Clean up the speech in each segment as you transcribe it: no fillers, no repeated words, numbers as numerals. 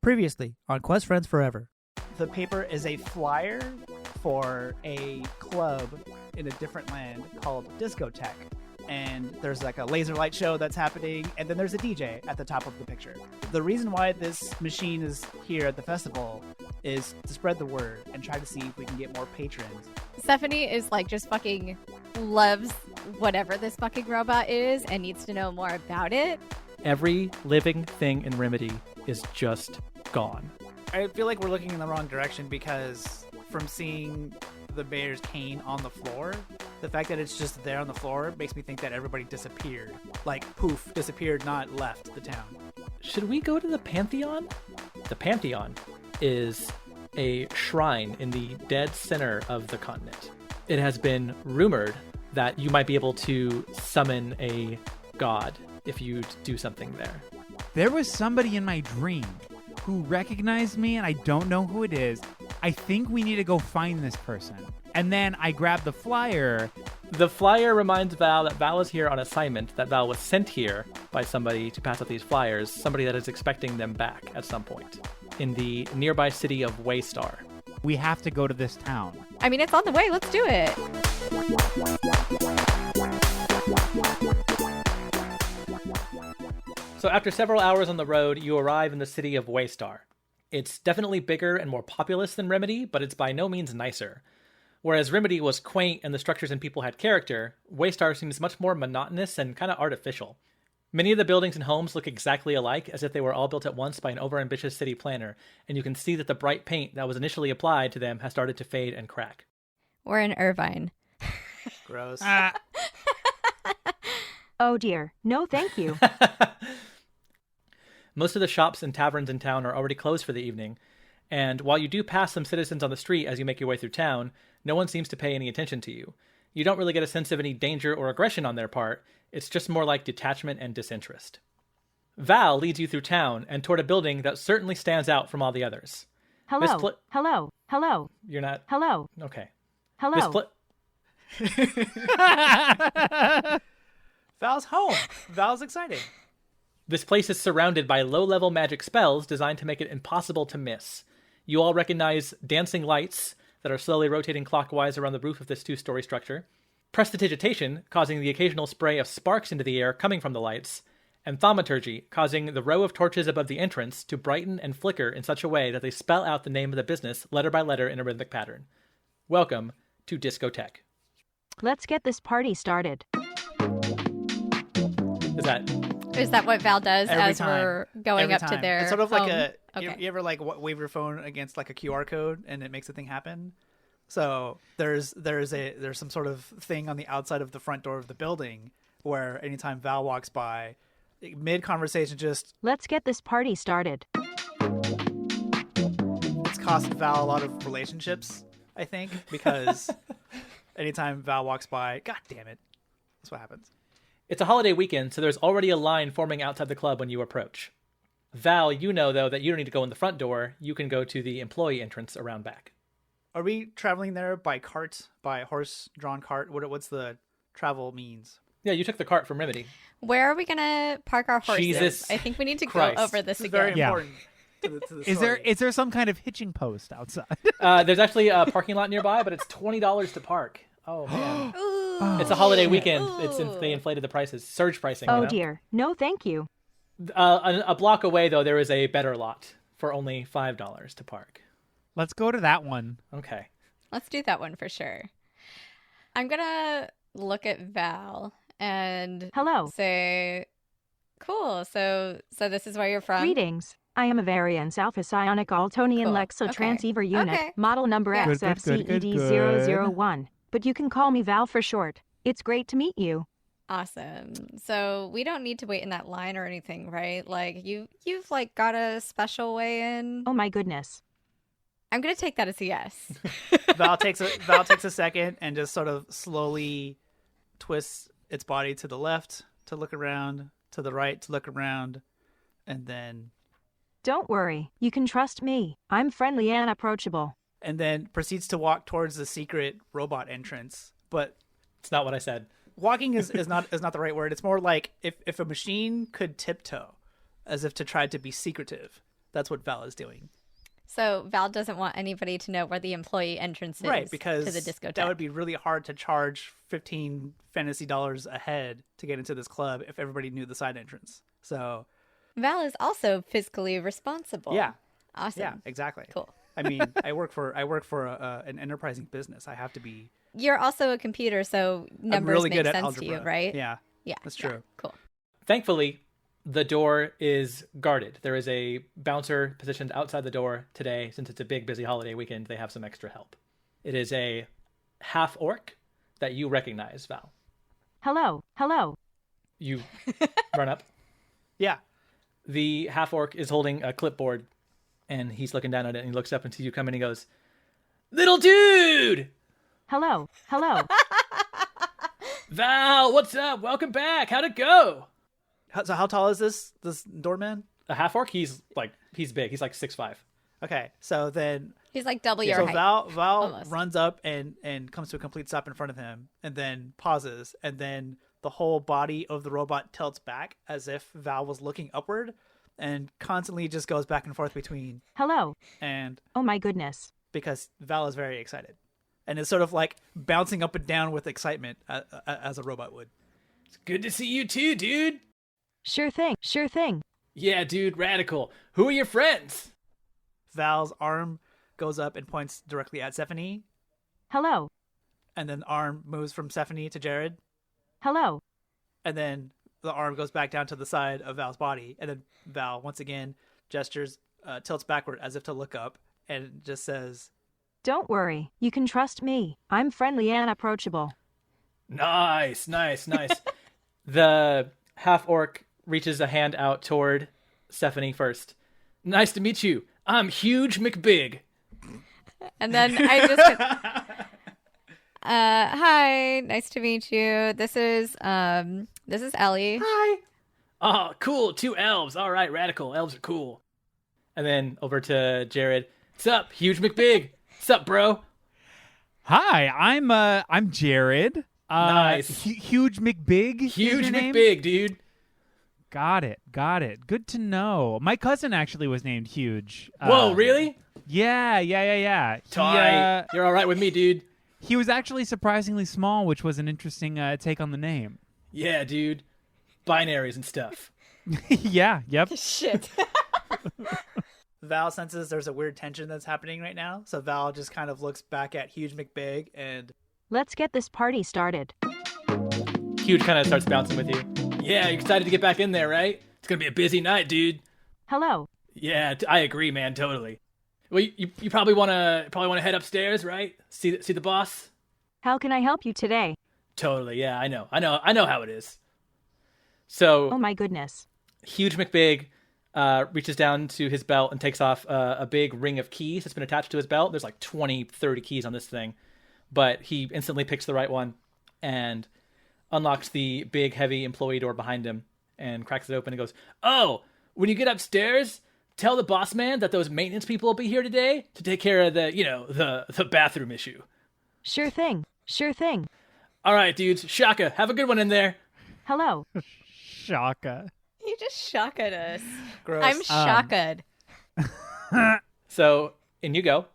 Previously on Quest Friends Forever. The paper is a flyer for a club in a different land called Discotech. And there's like a laser light show that's happening, and then there's a DJ at the top of the picture. The reason why this machine is here at the festival is to spread the word and try to see if we can get more patrons. Stephanie is like just fucking loves whatever this fucking robot is and needs to know more about it. Every living thing in Remedy is just gone. I feel like we're looking in the wrong direction because from seeing the bear's cane on the floor, the fact that it's just there on the floor makes me think that everybody disappeared. Like, poof, disappeared, not left the town. Should we go to the Pantheon? The Pantheon is a shrine in the dead center of the continent. It has been rumored that you might be able to summon a god if you do something there. There was somebody in my dream who recognized me, and I don't know who it is. I think we need to go find this person. And then I grabbed the flyer. The flyer reminds Val that Val is here on assignment, that Val was sent here by somebody to pass out these flyers, somebody that is expecting them back at some point in the nearby city of Waystar. We have to go to this town. I mean, it's on the way. Let's do it. So after several hours on the road, you arrive in the city of Waystar. It's definitely bigger and more populous than Remedy, but it's by no means nicer. Whereas Remedy was quaint and the structures and people had character, Waystar seems much more monotonous and kind of artificial. Many of the buildings and homes look exactly alike, as if they were all built at once by an overambitious city planner, and you can see that the bright paint that was initially applied to them has started to fade and crack. We're in Irvine. Gross. Oh dear. No, thank you. Most of the shops and taverns in town are already closed for the evening, and while you do pass some citizens on the street as you make your way through town, no one seems to pay any attention to you. You don't really get a sense of any danger or aggression on their part. It's just more like detachment and disinterest. Val leads you through town and toward a building that certainly stands out from all the others. Hello. Hello. Hello. You're not... Hello. Okay. Hello. Val's home. Val's excited. This place is surrounded by low-level magic spells designed to make it impossible to miss. You all recognize dancing lights that are slowly rotating clockwise around the roof of this two-story structure, prestidigitation, causing the occasional spray of sparks into the air coming from the lights, and thaumaturgy, causing the row of torches above the entrance to brighten and flicker in such a way that they spell out the name of the business letter by letter in a rhythmic pattern. Welcome to Discotech. Let's get this party started. Is that what Val does Every as time. we're going Every up to time. their It's sort of like home? you ever like wave your phone against like a QR code and it makes the thing happen? So there's some sort of thing on the outside of the front door of the building where anytime Val walks by, mid conversation, just Let's get this party started. it's cost Val a lot of relationships, I think, because anytime Val walks by, god damn it, that's what happens. It's a holiday weekend, so there's already a line forming outside the club when you approach. Val, you know, though, that you don't need to go in the front door. You can go to the employee entrance around back. Are we traveling there by cart, by horse-drawn cart? What's the travel means? Yeah, you took the cart from Remedy. Where are we going to park our horses? Jesus I think we need to Christ. go over this This is again. very Yeah. important to the Is story. there some kind of hitching post outside? There's actually a parking lot nearby, but it's $20 to park. Oh, man. Ooh. It's a holiday weekend. Ooh. They inflated the prices. Surge pricing. Oh you know? dear. No, thank you. A block away, though, there is a better lot for only $5 to park. Let's go to that one. Okay. Let's do that one for sure. I'm going to look at Val and Hello. say, cool, so this is where you're from? Greetings. I am a variance alpha psionic Altonian Cool. Lexotransceiver Okay. unit, Okay. model number Yeah. Good, good, good, good, XFCED001. But you can call me Val for short. It's great to meet you. Awesome. So we don't need to wait in that line or anything, right? Like you've like got a special way in. Oh my goodness. I'm gonna take that as a yes. Val takes a second and just sort of slowly twists its body to the left to look around, to the right to look around, and then Don't worry. You can trust me. I'm friendly and approachable. proceeds to walk towards the secret robot entrance. But It's not what I said. walking is not the right word. It's more like if a machine could tiptoe as if to try to be secretive, That's what Val is doing. So Val doesn't want anybody to know where the employee entrance is Right, because to the discotheque. that would be really hard to charge 15 fantasy dollars a head to get into this club if everybody knew the side entrance. So Val is also fiscally responsible. yeah, Awesome. yeah, exactly. Cool. I mean, I work for an enterprising business. I have to be. You're also a computer, so I'm numbers really make good at sense algebra, to you, right? Yeah, Yeah. that's yeah, true. Cool. Thankfully, the door is guarded. There is a bouncer positioned outside the door today. Since it's a big, busy holiday weekend, they have some extra help. It is a half-orc that you recognize, Val. Hello, hello. You run up. Yeah. The half-orc is holding a clipboard, and he's looking down at it, and he looks up and sees you come in, and he goes, "Little dude! Hello, hello. Val, what's up? Welcome back. How'd it go?" So how tall is this doorman? The half-orc, he's big. He's like 6'5". Okay, so then He's like double your so height. Val almost. runs up and comes to a complete stop in front of him, and then pauses, and then the whole body of the robot tilts back as if Val was looking upward, and constantly just goes back and forth between Hello. and Oh my goodness. because Val is very excited, and is sort of like bouncing up and down with excitement as a robot would. It's good to see you too, dude. Sure thing, sure thing. Yeah, dude, radical. Who are your friends? Val's arm goes up and points directly at Stephanie, Hello, and then the arm moves from Stephanie to Jared, hello. and then the arm goes back down to the side of Val's body, and then Val once again gestures, tilts backward as if to look up, and just says, Don't worry, you can trust me. I'm friendly and approachable. Nice. The half-orc reaches a hand out toward Stephanie first. Nice to meet you. I'm Huge McBig. And then I just hi, nice to meet you. This is Ellie. Hi. Oh, cool. 2 elves. All right, radical. Elves are cool. And then over to Jared. What's up, Huge McBig? What's up, bro? Hi, I'm Jared. Nice. Huge McBig. is Huge your name? McBig, dude. Got it. Good to know. My cousin actually was named Huge. Whoa, really? Yeah. Tight. You're all right with me, dude. He was actually surprisingly small, which was an interesting take on the name. Yeah, dude. Binaries and stuff. Yeah. Yep. Shit. Val senses there's a weird tension that's happening right now, so Val just kind of looks back at Huge McBig and Let's get this party started. Huge kind of starts bouncing with you. Yeah, you excited to get back in there, right? It's gonna be a busy night, dude. Hello. Yeah, I agree, man. Totally. Well, you probably wanna head upstairs, right? See the boss. How can I help you today? Totally. Yeah, I know how it is. So Oh my goodness. Huge McBig reaches down to his belt and takes off a big ring of keys that's been attached to his belt. There's like 20, 30 keys on this thing, but he instantly picks the right one and unlocks the big, heavy employee door behind him and cracks it open and goes, "Oh, when you get upstairs, tell the boss man that those maintenance people will be here today to take care of the bathroom issue." Sure thing. All right, dudes. Shaka, have a good one in there. Hello. Shaka. You just shocked us. gross. I'm shocked. So in you go.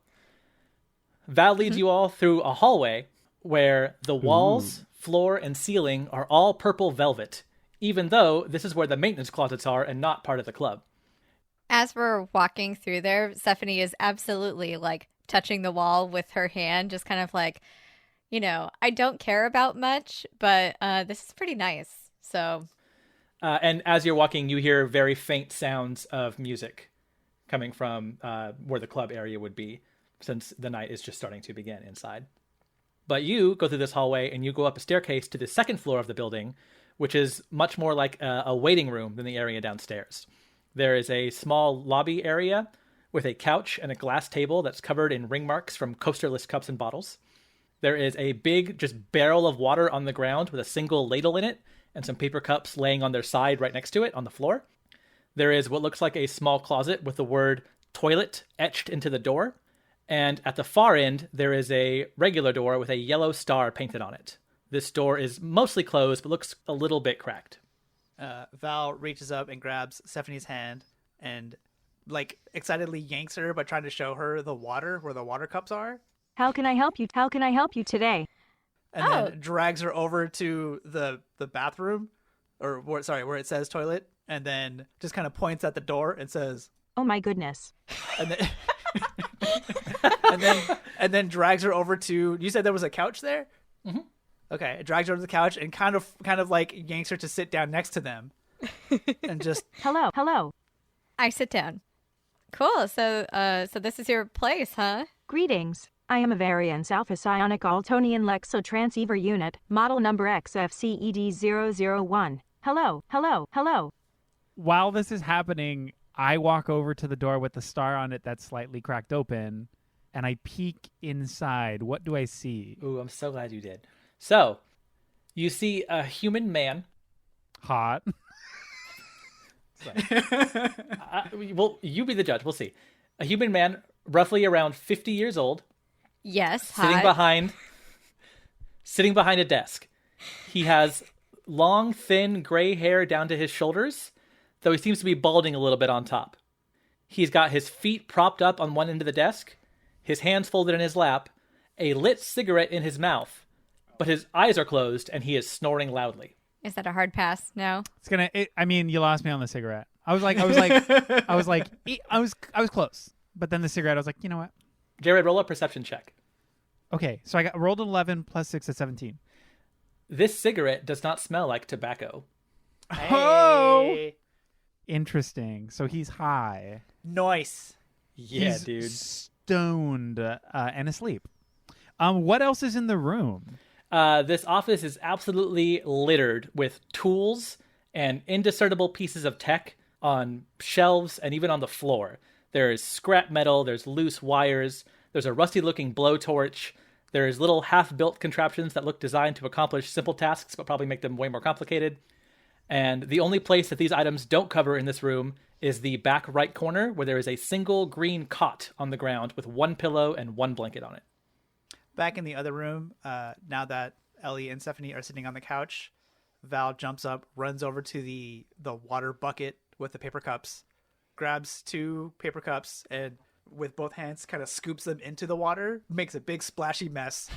Val leads you all through a hallway where the walls, floor, and ceiling are all purple velvet, even though this is where the maintenance closets are and not part of the club. As we're walking through there, Stephanie is absolutely like touching the wall with her hand, just kind of like, I don't care about much, but this is pretty nice. So. And as you're walking, you hear very faint sounds of music coming from where the club area would be, since the night is just starting to begin inside. But you go through this hallway and you go up a staircase to the second floor of the building, which is much more like a waiting room than the area downstairs. There is a small lobby area with a couch and a glass table that's covered in ring marks from coasterless cups and bottles. There is a big just barrel of water on the ground with a single ladle in it and some paper cups laying on their side right next to it on the floor. There is what looks like a small closet with the word toilet etched into the door. And at the far end, there is a regular door with a yellow star painted on it. This door is mostly closed, but looks a little bit cracked. Val reaches up and grabs Stephanie's hand and like excitedly yanks her by trying to show her the water where the water cups are, How can I help you? How can I help you today? and then drags her over to the bathroom, or where it says toilet, and then just kind of points at the door and says, Oh my goodness. and then and then drags her over to. You said there was a couch there. Mm-hmm. Okay, it drags her to the couch and kind of like yanks her to sit down next to them, and just Hello. I sit down. Cool. So this is your place, huh? Greetings. I am a Variance Alpha Psionic Altonian Lexotransceiver Unit, model number XFCED001. Hello. While this is happening, I walk over to the door with the star on it that's slightly cracked open, and I peek inside. What do I see? Ooh, I'm so glad you did. So, you see a human man. Hot. Well, you be the judge. We'll see. A human man, roughly around 50 years old, Yes. sitting Hot. behind a desk. He has long, thin, gray hair down to his shoulders, though he seems to be balding a little bit on top. He's got his feet propped up on one end of the desk, his hands folded in his lap, a lit cigarette in his mouth, but his eyes are closed and he is snoring loudly. Is that a hard pass? No. You lost me on the cigarette. I was close. But then the cigarette, I was like, you know what? Jared, roll a perception check. Okay, so I rolled 11 plus 6 is 17. This cigarette does not smell like tobacco. hey, Interesting. So he's high. nice. Yeah, He's dude. stoned and asleep. What else is in the room? This office is absolutely littered with tools and indiscernible pieces of tech on shelves and even on the floor. There's scrap metal, there's loose wires, there's a rusty-looking blowtorch, there's little half-built contraptions that look designed to accomplish simple tasks but probably make them way more complicated. And the only place that these items don't cover in this room is the back right corner, where there is a single green cot on the ground with one pillow and one blanket on it. Back in the other room, now that Ellie and Stephanie are sitting on the couch, Val jumps up, runs over to the water bucket with the paper cups, grabs 2 paper cups, and with both hands kind of scoops them into the water, makes a big splashy mess.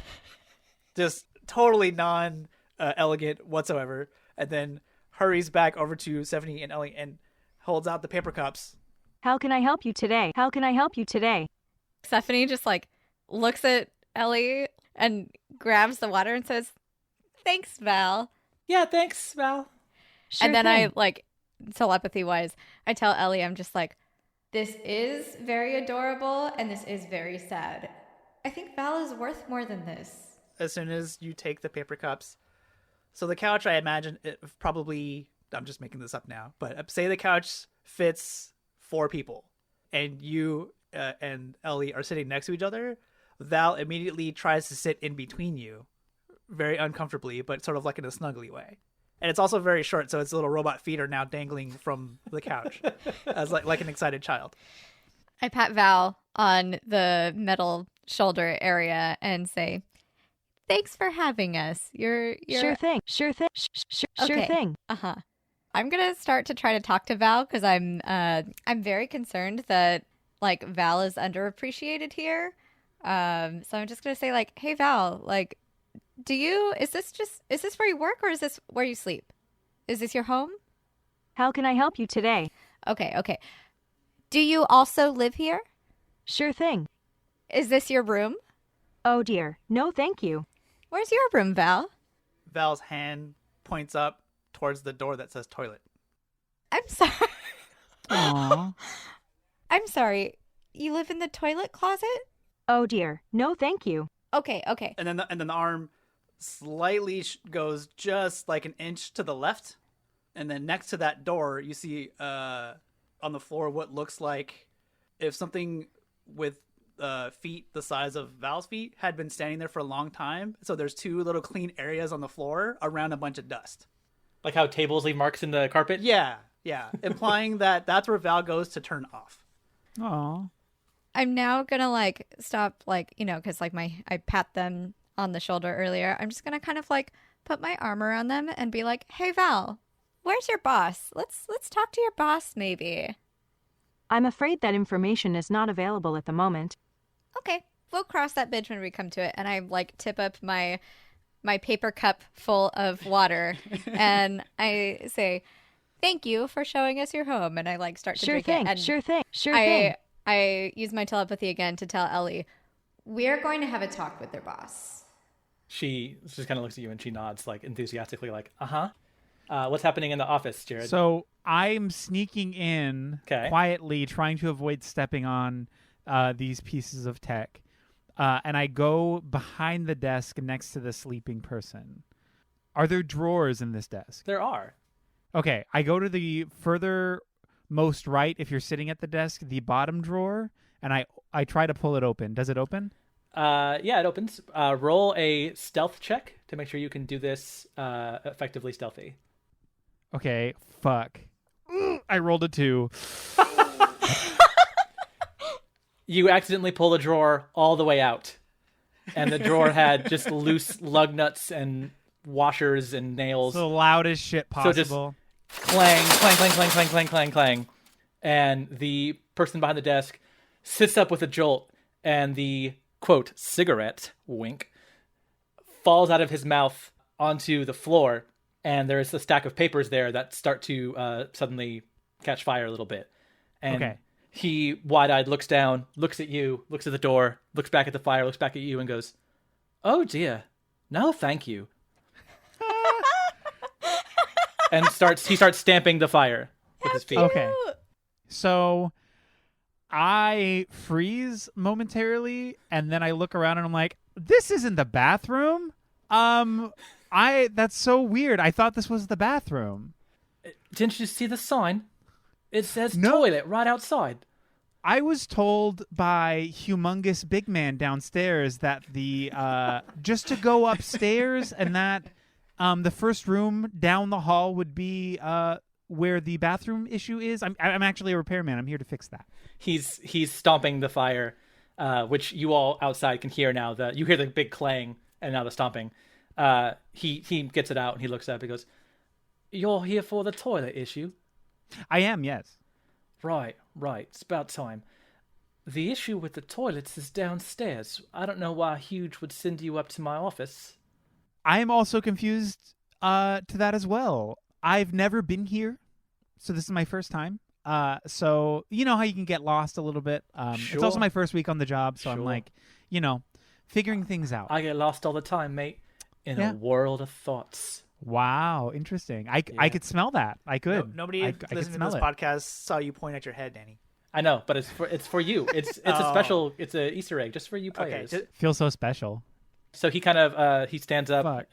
Just totally non-elegant whatsoever. And then hurries back over to Stephanie and Ellie and holds out the paper cups. How can I help you today? How can I help you today? Stephanie just like looks at Ellie and grabs the water and says, "Thanks, Val." Yeah, thanks, Val. Sure And then thing. I like telepathy wise, I tell Ellie, I'm just like, this is very adorable and this is very sad. I think Val is worth more than this. As soon as you take the paper cups. So the couch, I imagine, it probably, I'm just making this up now, but say the couch fits 4 people and you and Ellie are sitting next to each other. Val immediately tries to sit in between you very uncomfortably, but sort of like in a snuggly way. And it's also very short, so its little robot feet are now dangling from the couch as like an excited child. I pat Val on the metal shoulder area and say, "Thanks for having us. You're Sure thing. Sure Okay. thing. Uh-huh." I'm gonna start to try to talk to Val because I'm very concerned that like Val is underappreciated here. So I'm just gonna say like, "Hey Val, like, is this where you work or is this where you sleep? Is this your home?" How can I help you today? Okay. Do you also live here? Sure thing. Is this your room? Oh dear. No, thank you. Where's your room, Val? Val's hand points up towards the door that says toilet. I'm sorry. Aww. I'm sorry. You live in the toilet closet? Oh dear. No, thank you. Okay. And then the arm slightly goes just like an inch to the left, and then next to that door you see on the floor what looks like if something with feet the size of Val's feet had been standing there for a long time. So there's 2 little clean areas on the floor around a bunch of dust. Like how tables leave marks in the carpet? Yeah, implying that that's where Val goes to turn off. Aww. I'm now gonna like stop, like, because like I pat them on the shoulder earlier. I'm just gonna kind of like put my arm around them and be like, "Hey Val, where's your boss? Let's talk to your boss maybe." I'm afraid that information is not available at the moment. Okay, we'll cross that bridge when we come to it. And I like tip up my paper cup full of water, and I say, "Thank you for showing us your home." And I like start to drink it. And Sure thing. I use my telepathy again to tell Ellie, "We're going to have a talk with their boss." She just kind of looks at you and she nods, like enthusiastically, like, uh-huh. What's happening in the office, Jared? So I'm sneaking in quietly, trying to avoid stepping on these pieces of tech. And I go behind the desk next to the sleeping person. Are there drawers in this desk? There are. Okay, I go to the furthermost right, if you're sitting at the desk, the bottom drawer, and I try to pull it open. Does it open? Yeah, it opens. Roll a stealth check to make sure you can do this effectively stealthy. Okay, fuck. I rolled a 2. You accidentally pull a drawer all the way out, and the drawer had just loose lug nuts and washers and nails. The loudest shit possible. So just clang, clang, clang, clang, clang, clang, clang, clang. And the person behind the desk sits up with a jolt, and the, quote, cigarette, wink, falls out of his mouth onto the floor, and there's a stack of papers there that start to suddenly catch fire a little bit. And he, wide-eyed, looks down, looks at you, looks at the door, looks back at the fire, looks back at you, and goes, "Oh, dear. No, thank you." And he starts stamping the fire with his feet. Okay. So I freeze momentarily, and then I look around and I'm like, "This isn't the bathroom." That's so weird. I thought this was the bathroom. Didn't you see the sign? It says No. toilet right outside. I was told by humongous big man downstairs that the just to go upstairs and that the first room down the hall would be where the bathroom issue is. I'm actually a repairman. I'm here to fix that. He's stomping the fire, which you all outside can hear now. You hear the big clang and now the stomping. He gets it out and he looks up and goes, "You're here for the toilet issue?" I am, yes. Right. It's about time. The issue with the toilets is downstairs. I don't know why Huge would send you up to my office. I am also confused to that as well. I've never been here, so this is my first time. So you know how you can get lost a little bit. Sure. It's also my first week on the job, so I'm Sure. like, figuring things out. I get lost all the time, mate, in a world of thoughts. Wow, interesting. I could smell that. I could. Nobody I could listening to smell this it. podcast saw you point at your head, Danny. I know, but it's for you. It's a special. It's a Easter egg just for you players. Okay. Feels so special. So he kind of he stands up Fuck.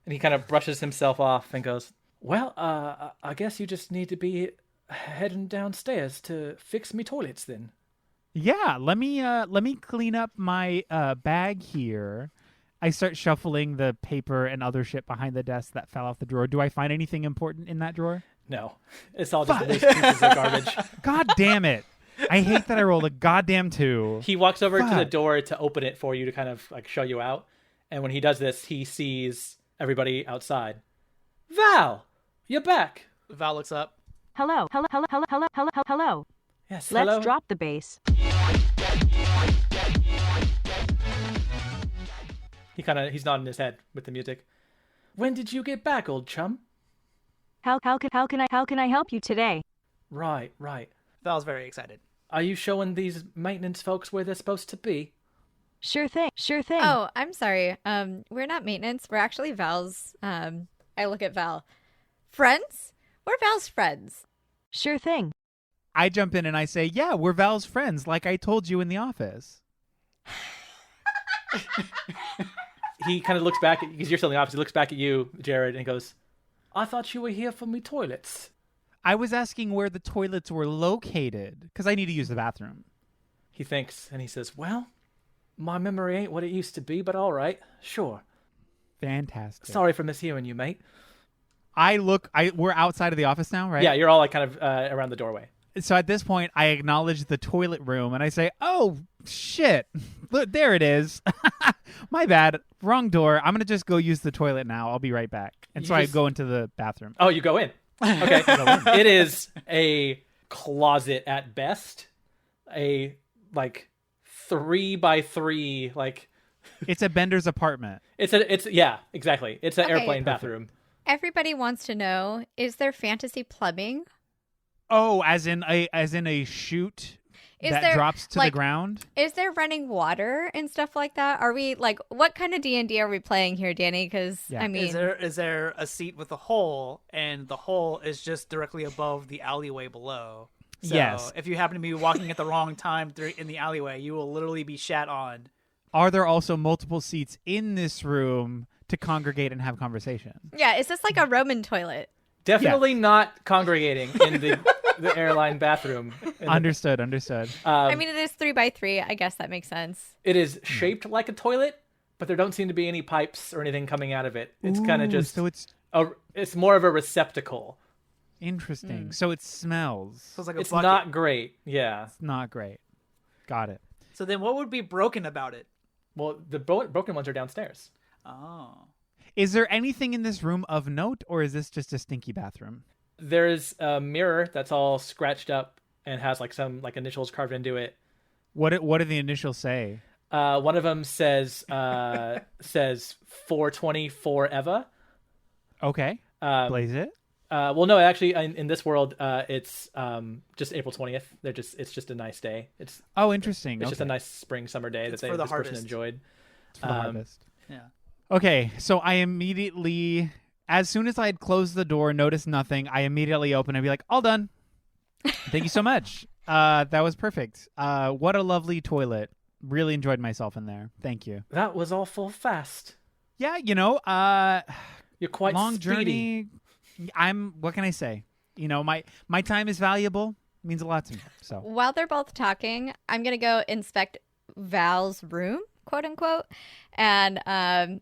and he kind of brushes himself off and goes, "Well, I guess you just need to be heading downstairs to fix me toilets then." Yeah, let me clean up my bag here. I start shuffling the paper and other shit behind the desk that fell off the drawer. Do I find anything important in that drawer? No, it's all just loose pieces of garbage. God damn it. I hate that I rolled a goddamn 2. He walks over to the Fuck. door to open it for you to kind of like show you out. And when he does this, he sees everybody outside. "Val, you're back." Val looks up. Hello. Yes, Let's hello. drop the bass. He's nodding his head with the music. "When did you get back, old chum?" How can I help you today? Right. Val's very excited. Are you showing these maintenance folks where they're supposed to be? Sure thing. Oh, I'm sorry. We're not maintenance. We're actually Val's. I look at Val. Friends? We're Val's friends. Sure thing. I jump in and I say, "Yeah, we're Val's friends, like I told you in the office." He kind of looks back at, because you're still in the office, he looks back at you, Jared, and he goes, "I thought you were here for me toilets." I was asking where the toilets were located because I need to use the bathroom. He thinks, and he says, "Well, my memory ain't what it used to be, but all right, sure. Fantastic. Sorry for mishearing you, mate." We're outside of the office now, right? Yeah, you're all like kind of around the doorway. So at this point, I acknowledge the toilet room and I say, "Oh, shit. Look, there it is. My bad. Wrong door. I'm going to just go use the toilet now. I'll be right back." And so I go into the bathroom. Oh, you go in. Okay. It is a closet at best. a like 3x3 like It's a Bender's apartment. it's yeah, exactly. It's an Okay. airplane bathroom. Everybody wants to know, is there fantasy plumbing? Oh, as in a chute Is that there, drops to the like, ground? Is there running water and stuff like that? Are we like, what kind of D&D are we playing here, Danny? Because Yeah. I mean, Is there a seat with a hole, and the hole is just directly above the alleyway below? So Yes. if you happen to be walking at the wrong time in the alleyway, you will literally be shat on. Are there also multiple seats in this room to congregate and have conversation? yeah, is this like a Roman toilet? Definitely not congregating in the airline bathroom. Understood. I mean, it is 3x3. I guess that makes sense. It is shaped like a toilet, but there don't seem to be any pipes or anything coming out of it. It's kind of Ooh, just so it's it's more of a receptacle. interesting. So it smells. So it's like a It's bucket. not great. Yeah. It's not great. Got it. So then, what would be broken about it? Well, the broken ones are downstairs. Oh, Is there anything in this room of note, or is this just a stinky bathroom? There's a mirror that's all scratched up and has like some like initials carved into it. What do the initials say? One of them says 420 forever. Okay. Blaze it. Well, no, actually, in this world, it's just April 20th. It's just a nice day. It's Oh, interesting. just a nice spring summer day It's that for the this person harvest. enjoyed. It's for the harvest. yeah. Okay, so I immediately, as soon as I had closed the door, noticed nothing, I immediately opened and be like, all done. Thank you so much. That was perfect. What a lovely toilet. Really enjoyed myself in there. Thank you. That was awful fast. Yeah, You're quite long speedy. journey. What can I say? My time is valuable. It means a lot to me. So While they're both talking, I'm going to go inspect Val's room, quote unquote, and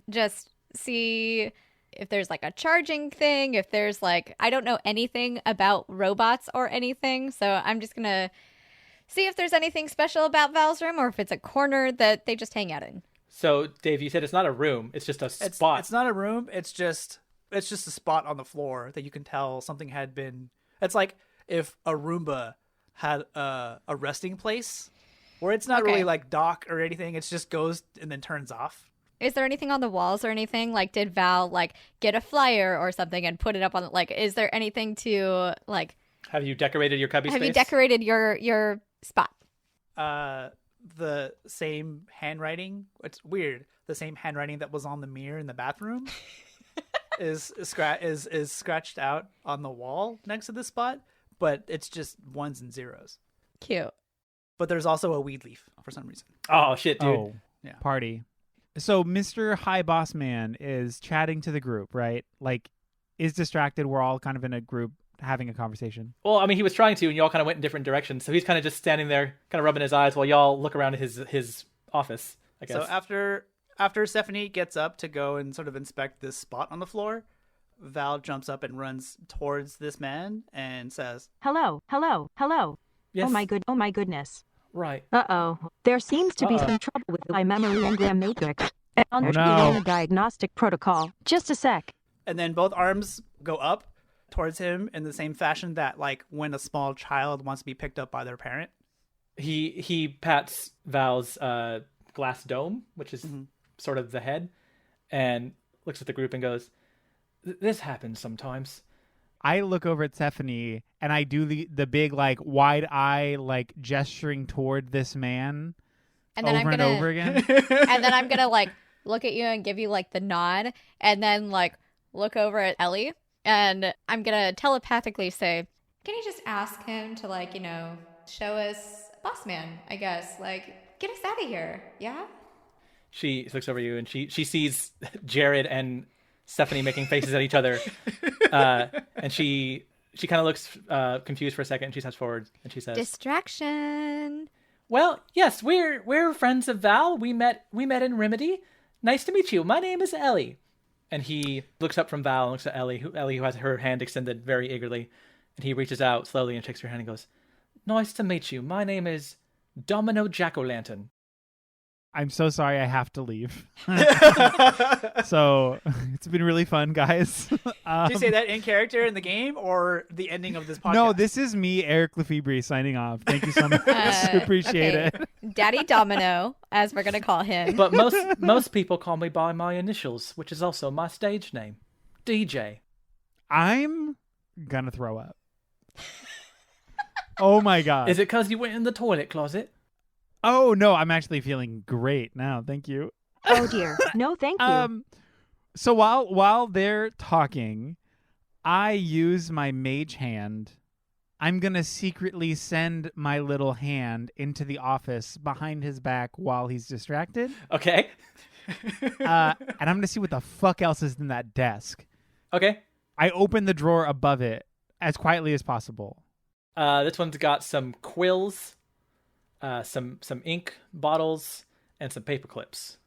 just see if there's like a charging thing, if there's like, I don't know anything about robots or anything. So I'm just going to see if there's anything special about Val's room or if it's a corner that they just hang out in. So, Dave, you said it's not a room. It's just a It's spot. It's not a room. It's just a spot on the floor that you can tell something had been. It's like if a Roomba had a resting place where it's not Okay. really like dock or anything. It just goes and then turns off. Is there anything on the walls or anything? Like, did Val like get a flyer or something and put it up on? Like, is there anything to like? Have you decorated your cubby Have space? you decorated your spot? The same handwriting. It's weird. The same handwriting that was on the mirror in the bathroom is scratched out on the wall next to this spot, but it's just ones and zeros. Cute. But there's also a weed leaf for some reason. Oh, shit, dude. Oh, Yeah. party. So Mr. High Boss Man is chatting to the group, right? Like, is distracted. We're all kind of in a group having a conversation. Well, I mean, he was trying to, and y'all kind of went in different directions. So he's kind of just standing there, kind of rubbing his eyes while y'all look around his office, I guess. So after Stephanie gets up to go and sort of inspect this spot on the floor, Val jumps up and runs towards this man and says, Hello. Yes. Oh my goodness. Right. Uh-oh. There seems to be Uh-oh. some trouble with my memory engram matrix. I'll Oh, begin no. the diagnostic protocol. Just a sec. and then both arms go up towards him in the same fashion that like when a small child wants to be picked up by their parent. He pats Val's glass dome, which is sort of the head, and looks at the group and goes, "This happens sometimes." I look over at Stephanie and I do the big like wide eye like gesturing toward this man And then over I'm and gonna over again. and then I'm gonna like look at you and give you like the nod, and then like look over at Ellie, and I'm gonna telepathically say, "Can you just ask him to like show us Boss Man? I guess like get us out of here, yeah." She looks over you and she sees Jared and Stephanie making faces at each other, and she kind of looks confused for a second. And she steps forward and she says, Distraction. "Well, yes, we're friends of Val. We met in Remedy. Nice to meet you. My name is Ellie." And he looks up from Val and looks at Ellie, who has her hand extended very eagerly, and he reaches out slowly and shakes her hand and goes, "Nice to meet you. My name is Domino Jack-O-Lantern." I'm so sorry I have to leave. So it's been really fun, guys. Did you say that in character in the game or the ending of this podcast? No, this is me, Eric Lefebvre, signing off. Thank you so much. Appreciate it. Daddy Domino, as we're going to call him. But most people call me by my initials, which is also my stage name, DJ. I'm gonna throw up. Oh my god. Is it because you went in the toilet closet? Oh no, I'm actually feeling great now. Thank you. Oh dear. No, thank you. So while they're talking, I use my mage hand. I'm gonna secretly send my little hand into the office behind his back while he's distracted. Okay. And I'm gonna see what the fuck else is in that desk. Okay. I open the drawer above it as quietly as possible. This one's got some quills, some ink bottles, and some paper clips.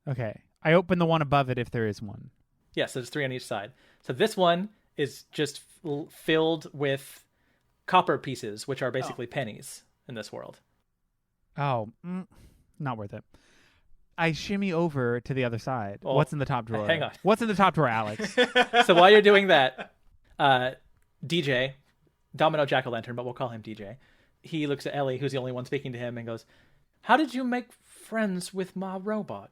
Okay. I open the one above it if there is one. Yeah, so there's 3 on each side. So this one is just filled with copper pieces, which are basically pennies in this world. Oh, not worth it. I shimmy over to the other side. Oh, what's in the top drawer? hang on. What's in the top drawer, Alex? So while you're doing that, DJ, Domino Jack-O-Lantern, but we'll call him DJ, he looks at Ellie, who's the only one speaking to him, and goes, "How did you make friends with my robot?"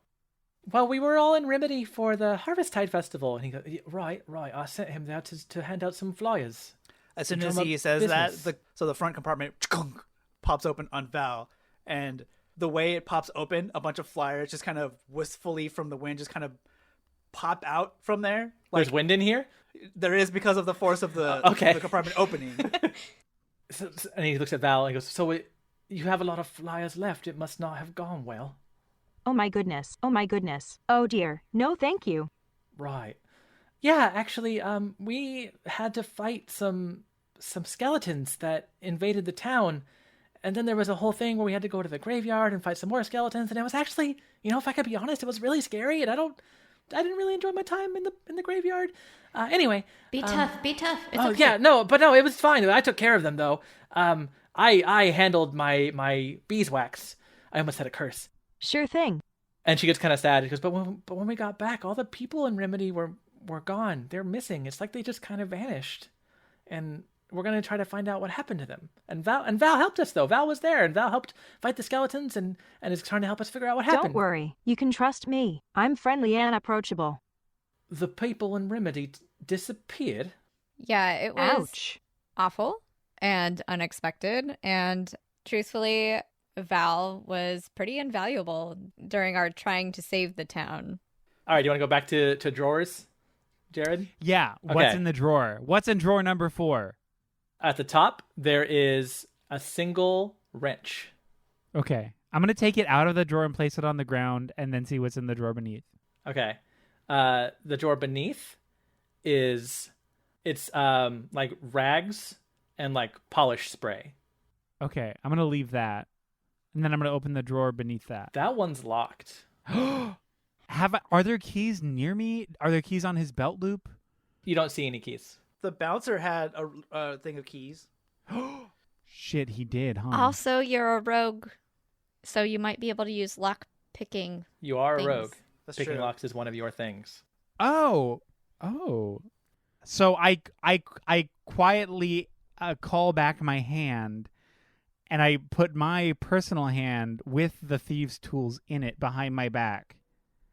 "Well, we were all in Remedy for the Harvesttide Festival." And he goes, "Right. I sent him there to hand out some flyers." As soon To as drum he up says business. that, the front compartment pops open on VaAL, and the way it pops open, a bunch of flyers just kind of wistfully from the wind just kind of pop out from there. There's wind in here? There is because of the force of the compartment opening. And he looks at Val and he goes, "So you have a lot of flyers left. It must not have gone well." Oh my goodness. Oh my goodness. Oh dear. No, thank you. "Right. Yeah, actually, we had to fight some skeletons that invaded the town. And then there was a whole thing where we had to go to the graveyard and fight some more skeletons. And it was actually, if I could be honest, it was really scary. And I didn't really enjoy my time in the graveyard. Anyway. Be tough. It's okay. Yeah, no, it was fine. I took care of them, though. I handled my beeswax. I almost said a curse." Sure thing. And she gets kind of sad. She goes, but when we got back, all the people in Remedy were gone. They're missing. It's like they just kind of vanished. And we're going to try to find out what happened to them. And Val helped us, though. Val was there, and Val helped fight the skeletons and is trying to help us figure out what happened. Don't worry. You can trust me. I'm friendly and approachable. The people in Remedy disappeared. Yeah, it was Ouch. awful and unexpected. And truthfully, Val was pretty invaluable during our trying to save the town. All right, do you want to go back to drawers, Jared? Yeah. What's Okay. in the drawer? What's in drawer number 4? At the top, there is a single wrench. Okay. I'm going to take it out of the drawer and place it on the ground and then see what's in the drawer beneath. Okay. The drawer beneath it's like rags and like polish spray. Okay. I'm going to leave that. And then I'm going to open the drawer beneath that. That one's locked. Are there keys near me? Are there keys on his belt loop? You don't see any keys. The bouncer had a thing of keys. Shit, he did, huh? Also, you're a rogue, so you might be able to use lock picking. You are Things. a rogue. That's Picking true. locks is one of your things. Oh. So I quietly call back my hand, and I put my personal hand with the thieves' tools in it behind my back.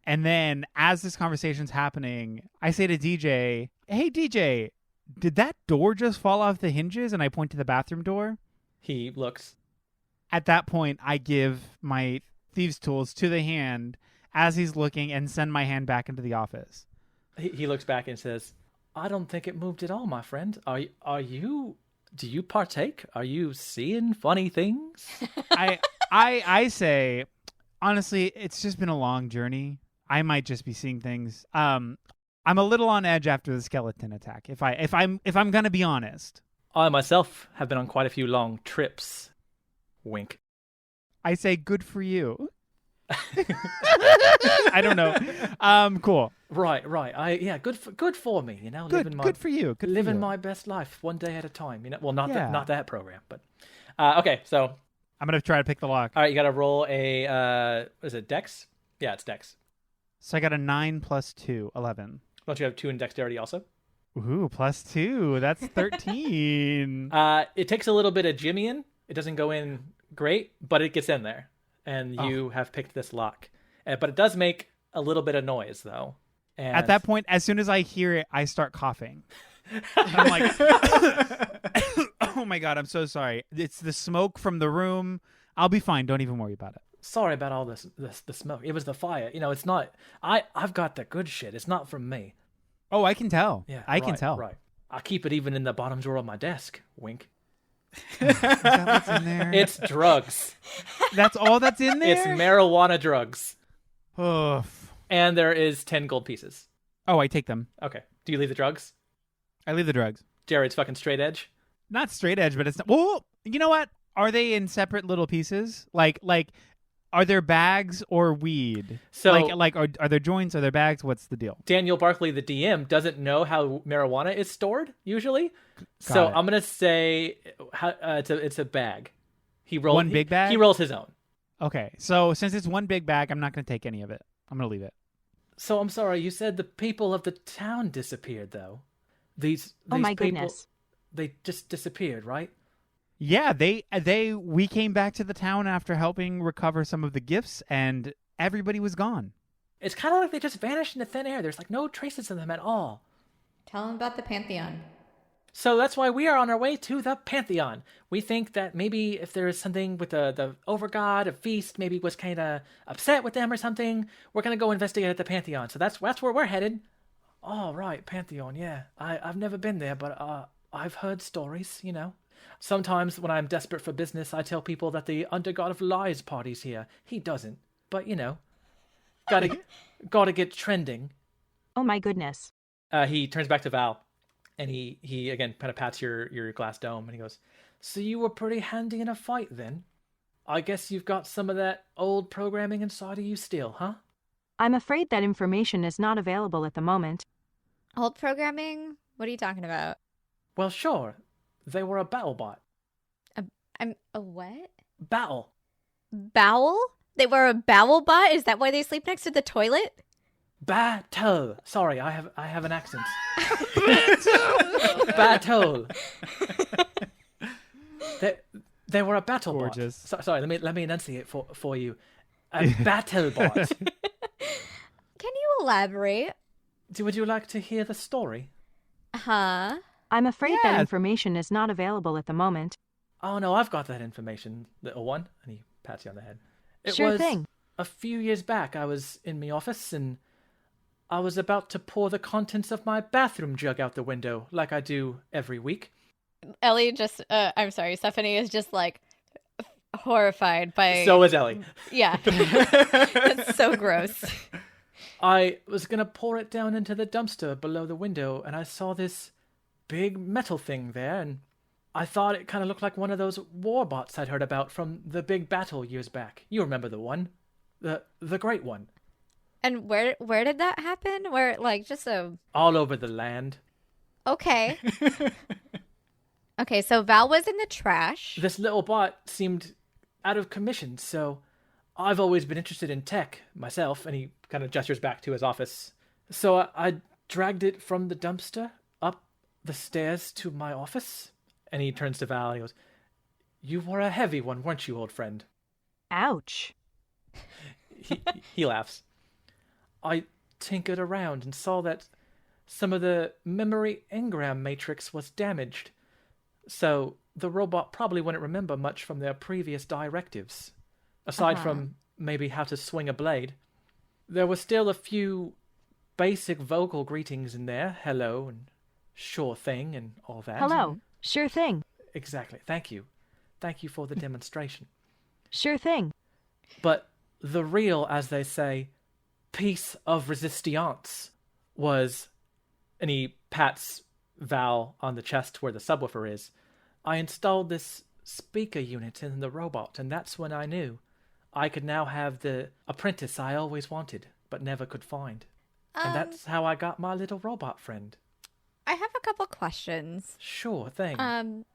And then, as this conversation's happening, I say to DJ, "Hey, DJ, did that door just fall off the hinges?" And I point to the bathroom door. He looks. At that point, I give my thieves' tools to the hand as he's looking and send my hand back into the office. He looks back and says, "I don't think it moved at all, my friend. Are you? Do you partake? Are you seeing funny things?" I say, honestly, it's just been a long journey. I might just be seeing things. I'm a little on edge after the skeleton attack. If I'm gonna be honest, I myself have been on quite a few long trips. Wink. I say good for you. I don't know. Cool. Right. Good for me. Good for you. Good living for you. my best life one day at a time. Well, not Yeah. that program, but okay. So I'm gonna try to pick the lock. All right, you got to roll a is it Dex? Yeah, it's Dex. So I got a 9 plus 2, 11. Don't you have 2 in dexterity also? Ooh, plus 2. That's 13. It takes a little bit of jimmying. It doesn't go in great, but it gets in there, and you have picked this lock. But it does make a little bit of noise, though. And At that point, as soon as I hear it, I start coughing. I'm like, oh my God, I'm so sorry. It's the smoke from the room. I'll be fine. Don't even worry about it. sorry about all the smoke. It was the fire. It's not. I've got the good shit. It's not from me. Oh, I can tell. Yeah, I can tell. Right. I keep it even in the bottom drawer of my desk. Wink. Is that what's in there? It's drugs. That's all that's in there? It's marijuana drugs. Oof. And there is 10 gold pieces. Oh, I take them. Okay. Do you leave the drugs? I leave the drugs. Jared's fucking straight edge. Not straight edge, but it's not. Well, you know what? Are they in separate little pieces? Like, are there bags or weed? So, are there joints? Are there bags? What's the deal? Daniel Barkley, the DM, doesn't know how marijuana is stored usually. So it. I'm gonna say it's a bag. He rolls One big bag? He rolls his own. Okay, so since it's one big bag, I'm not going to take any of it. I'm going to leave it. So I'm sorry. You said the people of the town disappeared, though. These Oh my people, goodness. They just disappeared, right? Yeah, we came back to the town after helping recover some of the gifts, and everybody was gone. It's kind of like they just vanished into thin air. There's like no traces of them at all. Tell him about the Pantheon. So that's why we are on our way to the Pantheon. We think that maybe if there is something with the overgod of Feast, maybe was kind of upset with them or something, we're going to go investigate at the Pantheon. So that's where we're headed. Oh, right, Pantheon, yeah. I've never been there, but I've heard stories, Sometimes when I'm desperate for business, I tell people that the undergod of lies party's here. He doesn't. But, gotta get trending. Oh my goodness. He turns back to Val. And he again kind of pats your glass dome and he goes, "So you were pretty handy in a fight then? I guess you've got some of that old programming inside of you still, huh?" I'm afraid that information is not available at the moment. Old programming? What are you talking about? Well, sure. They were a battle bot. I'm a what? Battle. Bowel? They were a bowel bot? Is that why they sleep next to the toilet? Battle. Sorry, I have an accent. Battle. They were a battle Gorgeous. bot. Sorry, let me enunciate for you. A battle bot. Can you elaborate? Would you like to hear the story? Huh? I'm afraid Yeah. that information is not available at the moment. Oh no, I've got that information, little one. And he pats you on the head. It Sure was thing. a few years back. I was in my office and I was about to pour the contents of my bathroom jug out the window, like I do every week. Ellie just, I'm sorry, Stephanie is just like horrified by. So is Ellie. Yeah. It's so gross. I was gonna pour it down into the dumpster below the window, and I saw this big metal thing there, and I thought it kind of looked like one of those war bots I'd heard about from the big battle years back. You remember the one, the great one. And where did that happen? Where, like, just a... All over the land. Okay. Okay, so Val was in the trash. This little bot seemed out of commission, so I've always been interested in tech myself, and he kind of gestures back to his office. So I dragged it from the dumpster up the stairs to my office, and he turns to Val and he goes, "You were a heavy one, weren't you, old friend?" Ouch. He laughs. I tinkered around and saw that some of the memory engram matrix was damaged, so the robot probably wouldn't remember much from their previous directives, aside from maybe how to swing a blade. There were still a few basic vocal greetings in there, hello and sure thing and all that. Hello. Sure thing. Exactly. Thank you. Thank you for the demonstration. Sure thing. But the real, as they say, piece of resistance was, and he pats Val on the chest where the subwoofer is, I installed this speaker unit in the robot, and that's when I knew I could now have the apprentice I always wanted, but never could find. And that's how I got my little robot friend. I have a couple questions. Sure thing.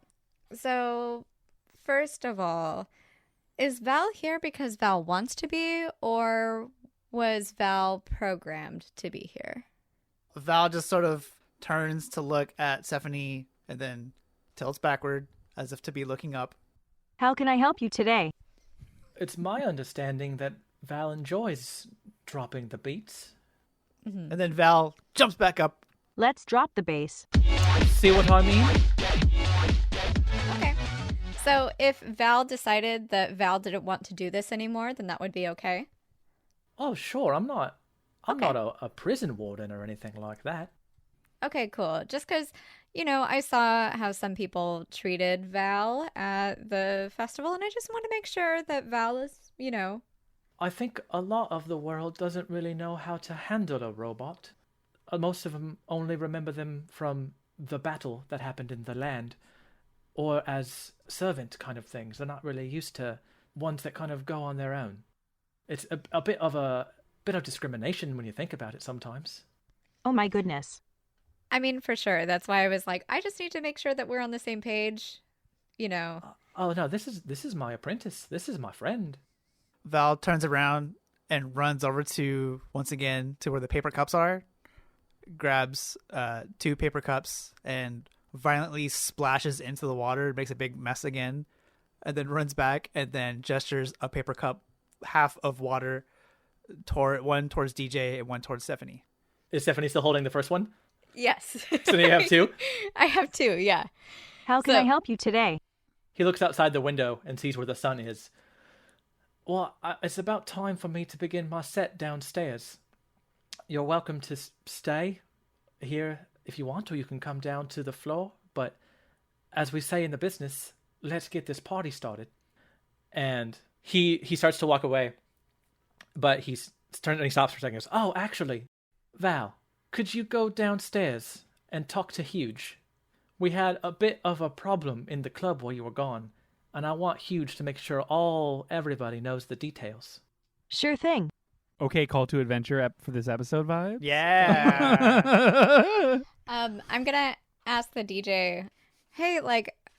So, first of all, is Val here because Val wants to be, or was Val programmed to be here? Val just sort of turns to look at Stephanie and then tilts backward as if to be looking up. How can I help you today? It's my understanding that Val enjoys dropping the beats. And then Val jumps back up. Let's drop the bass. See what I mean? Okay. So if Val decided that Val didn't want to do this anymore, then that would be okay? Oh, sure. I'm not Okay. a prison warden or anything like that. Okay, cool. Just because, I saw how some people treated Val at the festival, and I just want to make sure that Val is, I think a lot of the world doesn't really know how to handle a robot. Most of them only remember them from the battle that happened in the land, or as servant kind of things. They're not really used to ones that kind of go on their own. It's a bit of discrimination when you think about it sometimes. Oh my goodness. I mean, for sure. That's why I was like, I just need to make sure that we're on the same page, Oh no, this is my apprentice. This is my friend. Val turns around and runs over to, once again, to where the paper cups are, grabs 2 paper cups and violently splashes into the water, makes a big mess again, and then runs back and then gestures a paper cup, half of water, one towards DJ and one towards Stephanie. Is Stephanie still holding the first one? Yes. So you have 2? I have 2, yeah. How can So- I help you today? He looks outside the window and sees where the sun is. Well, it's about time for me to begin my set downstairs. You're welcome to stay here if you want, or you can come down to the floor. But as we say in the business, let's get this party started. And he starts to walk away, but he stops for a second and goes, oh, actually, Val, could you go downstairs and talk to Huge? We had a bit of a problem in the club while you were gone, and I want Huge to make sure everybody knows the details. Sure thing. Okay, call to adventure for this episode vibe. Yeah. I'm gonna ask the DJ, hey,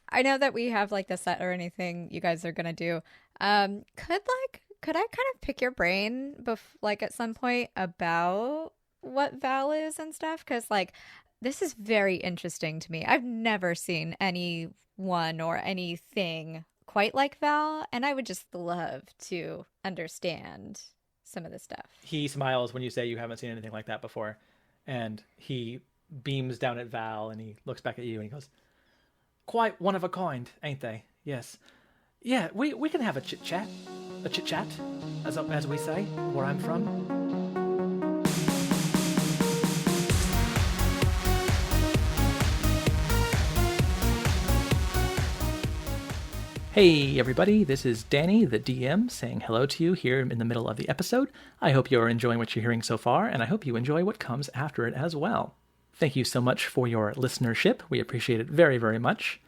I know that we have the set or anything you guys are gonna do. Could I kind of pick your brain at some point about what Val is and stuff? Because this is very interesting to me. I've never seen anyone or anything quite like Val, and I would just love to understand some of this stuff. He smiles when you say you haven't seen anything like that before, and he beams down at Val, and he looks back at you, and he goes, quite one of a kind, ain't they? Yes. Yeah, we can have a chit-chat, as we say, where I'm from. Hey everybody, this is Danny, the DM, saying hello to you here in the middle of the episode. I hope you're enjoying what you're hearing so far, and I hope you enjoy what comes after it as well. Thank you so much for your listenership. We appreciate it very, very much.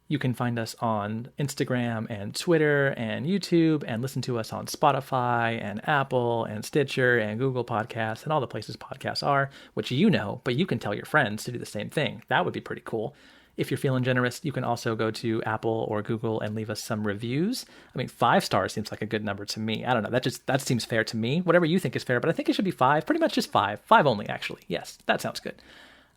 You can find us on Instagram and Twitter and YouTube, and listen to us on Spotify and Apple and Stitcher and Google Podcasts and all the places podcasts are, which you know, but you can tell your friends to do the same thing. That would be pretty cool. If you're feeling generous, you can also go to Apple or Google and leave us some reviews. I mean, 5 stars seems like a good number to me. I don't know. That seems fair to me. Whatever you think is fair, but I think it should be 5. Pretty much just 5. 5 only, actually. Yes, that sounds good.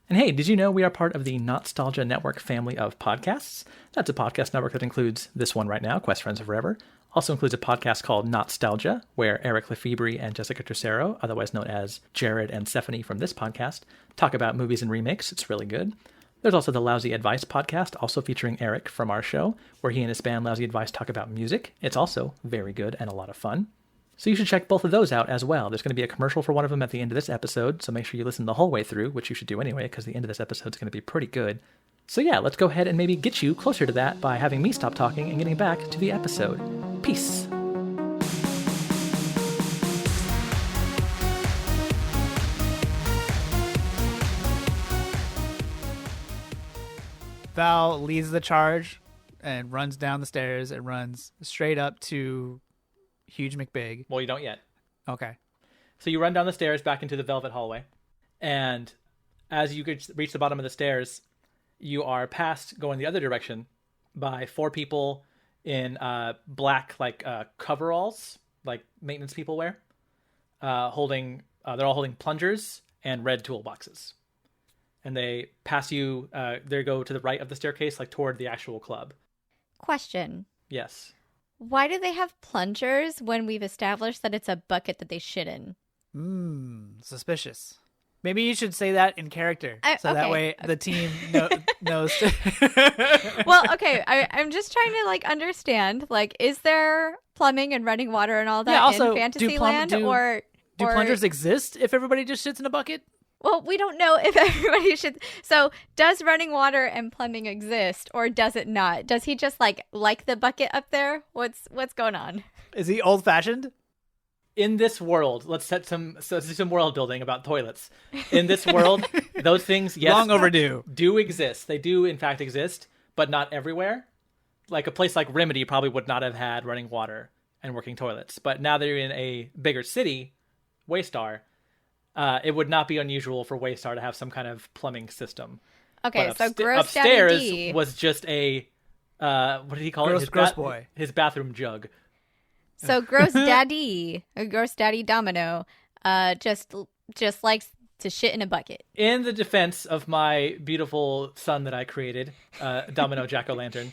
And hey, did you know we are part of the Nostalgia Network family of podcasts? That's a podcast network that includes this one right now, Quest Friends Forever. Also includes a podcast called Nostalgia, where Eric Lefebvre and Jessica Tercero, otherwise known as Jared and Stephanie from this podcast, talk about movies and remakes. It's really good. There's also the Lousy Advice podcast, also featuring Eric from our show, where he and his band Lousy Advice talk about music. It's also very good and a lot of fun. So you should check both of those out as well. There's going to be a commercial for one of them at the end of this episode, so make sure you listen the whole way through, which you should do anyway, because the end of this episode is going to be pretty good. So yeah, let's go ahead and maybe get you closer to that by having me stop talking and getting back to the episode. Peace. Val leads the charge and runs down the stairs and runs straight up to Huge McBig. Well, you don't yet. Okay. So you run down the stairs back into the velvet hallway, and as you reach the bottom of the stairs, you are passed going the other direction by 4 people in black coveralls, like maintenance people wear, holding they're all holding plungers and red toolboxes, and they pass you. They go to the right of the staircase, like toward the actual club. Question. Yes. Why do they have plungers when we've established that it's a bucket that they shit in? Suspicious. Maybe you should say that in character, so that okay. way the team knows. Well, okay, I'm just trying to like understand. Like, is there plumbing and running water and all that also, in Fantasyland, or do plungers exist if everybody just shits in a bucket? Well, we don't know if everybody should. So, does running water and plumbing exist, or does it not? Does he just like the bucket up there? What's going on? Is he old fashioned? In this world, let's set some world building about toilets. In this world, those things, yes, Long overdue. do exist. They do, in fact, exist, but not everywhere. Like a place like Remedy probably would not have had running water and working toilets. But now that you're in a bigger city, Waystar, it would not be unusual for Waystar to have some kind of plumbing system. Okay, But so gross upstairs Daddy D. was just a what did he call Gross- it? gross boy. His bathroom jug. So gross daddy Domino, just likes to shit in a bucket. In the defense of my beautiful son that I created, Domino Jack-o'-lantern,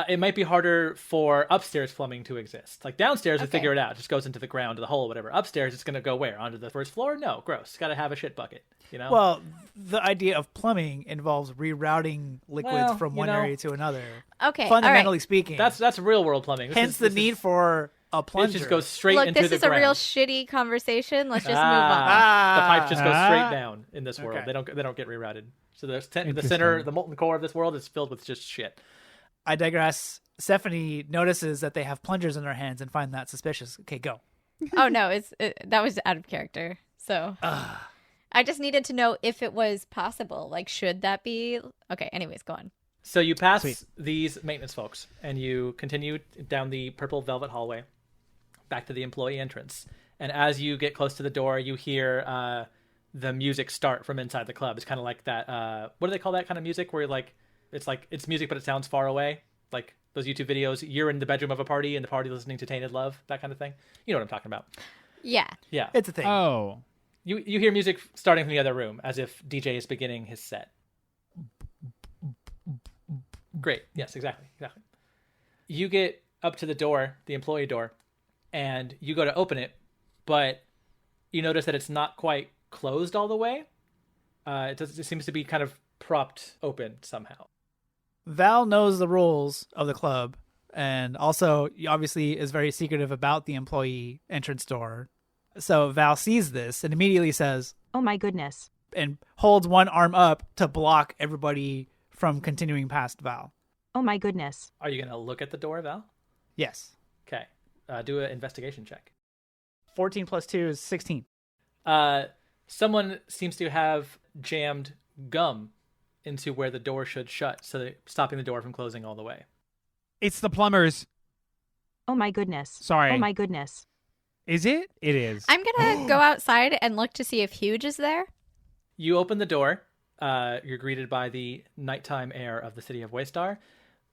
it might be harder for upstairs plumbing to exist. Like downstairs, we figure it out. It just goes into the ground, to the hole, whatever. Upstairs, it's going to go where? Onto the first floor? No, gross. Got to have a shit bucket, you know? Well, the idea of plumbing involves rerouting liquids Well, from one area to another. Okay, Fundamentally speaking, that's real world plumbing. hence the need for a plunger. It just goes straight Look, into this the is ground. a real shitty conversation. Let's just move on. The pipe just goes straight down in this world. Okay. They don't get rerouted. So the center, the molten core of this world is filled with just shit. I digress. Stephanie notices that they have plungers in their hands and find that suspicious. Okay, go. Oh no, that was out of character. So I just needed to know if it was possible. Like, should that be okay? Anyways, go on. So you pass Sweet. these maintenance folks, and you continue down the purple velvet hallway, back to the employee entrance. And as you get close to the door, you hear the music start from inside the club. It's kind of like that. What do they call that kind of music? Where it's music, but it sounds far away. Like those YouTube videos. You're in the bedroom of a party, and the party listening to Tainted Love. That kind of thing. You know what I'm talking about? Yeah. Yeah. It's a thing. Oh. You hear music starting from the other room, as if DJ is beginning his set. Great. Yes, exactly. You get up to the door, the employee door, and you go to open it, but you notice that it's not quite closed all the way. It seems to be kind of propped open somehow. Val knows the rules of the club, and also obviously is very secretive about the employee entrance door. So Val sees this and immediately says, Oh my goodness. and holds one arm up to block everybody from continuing past Val. Oh my goodness. Are you going to look at the door, Val? Yes. Okay. Do an investigation check. 14 plus 2 is 16. Someone seems to have jammed gum into where the door should shut, so that stopping the door from closing all the way. It's the plumbers. Oh my goodness. Sorry. Oh my goodness. Is it? It is. I'm gonna go outside and look to see if Huge is there. You open the door. You're greeted by the nighttime air of the city of Waystar.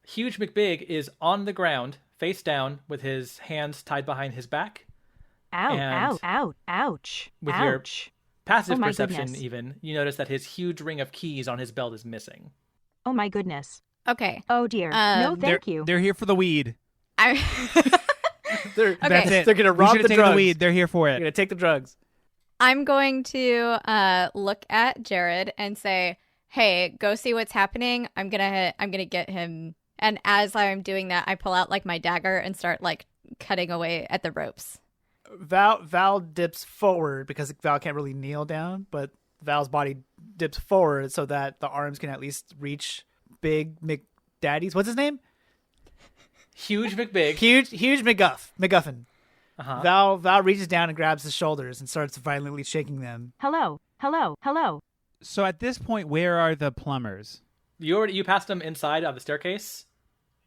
Huge McBig is on the ground, face down, with his hands tied behind his back. Ow, And ouch. with your Ouch. Passive Oh my perception, goodness. even, you notice that his huge ring of keys on his belt is missing. Oh my goodness. Okay. Oh dear. No, They're- thank you. They're here for the weed. I They're, Okay. That's it. They're going to We rob should the have taken drugs. the weed. They're here for They're it. going to take the drugs. I'm going to look at Jared and say, "Hey, go see what's happening. I'm gonna get him." And as I'm doing that, I pull out like my dagger and start like cutting away at the ropes. Val dips forward because Val can't really kneel down, but Val's body dips forward so that the arms can at least reach Big McDaddy's. What's his name? Huge McBig. Huge McGuffin. Uh-huh. Val reaches down and grabs his shoulders and starts violently shaking them. Hello. So at this point, where are the plumbers? You passed them inside of the staircase.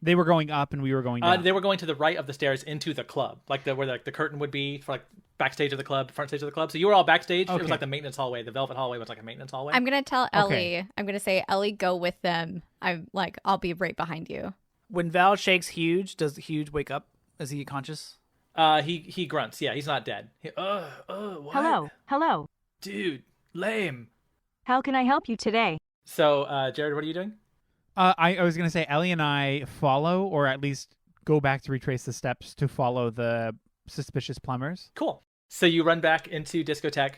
They were going up and we were going down. They were going to the right of the stairs into the club, like where the curtain would be for like backstage of the club, front stage of the club. So you were all backstage. It Okay. was like the maintenance hallway. The velvet hallway was like a maintenance hallway. I'm gonna tell Ellie. Okay. I'm gonna say, Ellie, go with them. I'll be right behind you. When Val shakes Huge, does Huge wake up? Is he conscious? He grunts. Yeah, he's not dead. What? Hello. Dude, lame. How can I help you today? So, Jared, what are you doing? I was going to say Ellie and I follow, or at least go back to retrace the steps to follow the suspicious plumbers. Cool. So you run back into Discotech,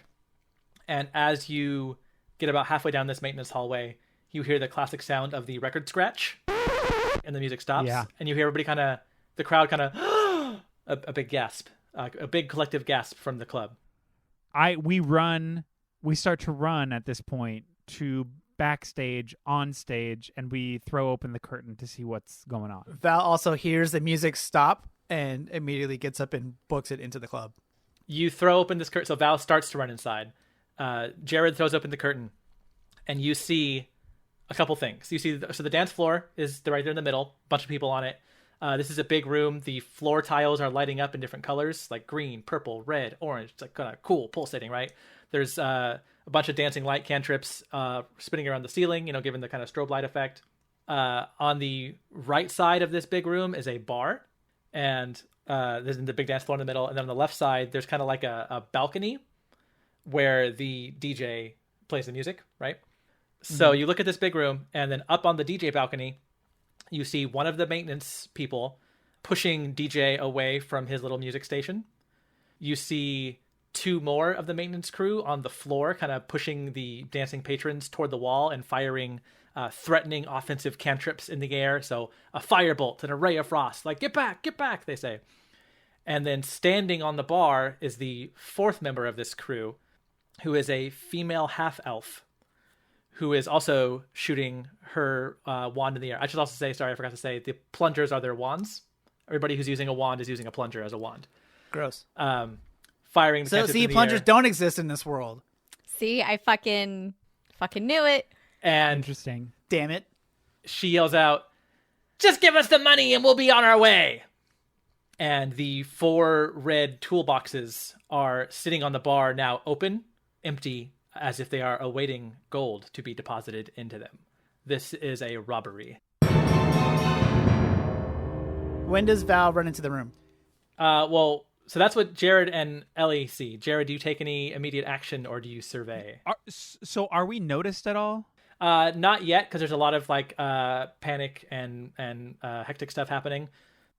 and as you get about halfway down this maintenance hallway, you hear the classic sound of the record scratch, and the music stops. Yeah. And you hear everybody the crowd a big gasp, a big collective gasp from the club. We start to run at this point to backstage, on stage, and we throw open the curtain to see what's going on. Val also hears the music stop and immediately gets up and books it into the club. You throw open this curtain, so Val starts to run inside. Jared throws open the curtain, and you see a couple things. You see, the dance floor is right there in the middle, bunch of people on it. This is a big room. The floor tiles are lighting up in different colors, like green, purple, red, orange. It's like kind of cool, pulsating, right? There's a bunch of dancing light cantrips spinning around the ceiling, given the kind of strobe light effect. On the right side of this big room is a bar, and there's the big dance floor in the middle. And then on the left side, there's kind of like a balcony where the DJ plays the music, right? So you look at this big room, and then up on the DJ balcony, you see one of the maintenance people pushing DJ away from his little music station. You see two more of the maintenance crew on the floor, kind of pushing the dancing patrons toward the wall and firing threatening offensive cantrips in the air. So a firebolt, an array of frost, like, get back, they say. And then standing on the bar is the fourth member of this crew, who is a female half-elf, who is also shooting her wand in the air. I should also say, sorry, I forgot to say, the plungers are their wands. Everybody who's using a wand is using a plunger as a wand. Gross. Firing the So cantrips see, in the plungers air. don't exist in this world. See, I fucking knew it. And Interesting. Damn it. she yells out, "Just give us the money and we'll be on our way." And the 4 red toolboxes are sitting on the bar now, open, empty, as if they are awaiting gold to be deposited into them. This is a robbery. When does Val run into the room? So that's what Jared and Ellie see. Jared, do you take any immediate action or do you survey? So are we noticed at all? Not yet, because there's a lot of panic and hectic stuff happening.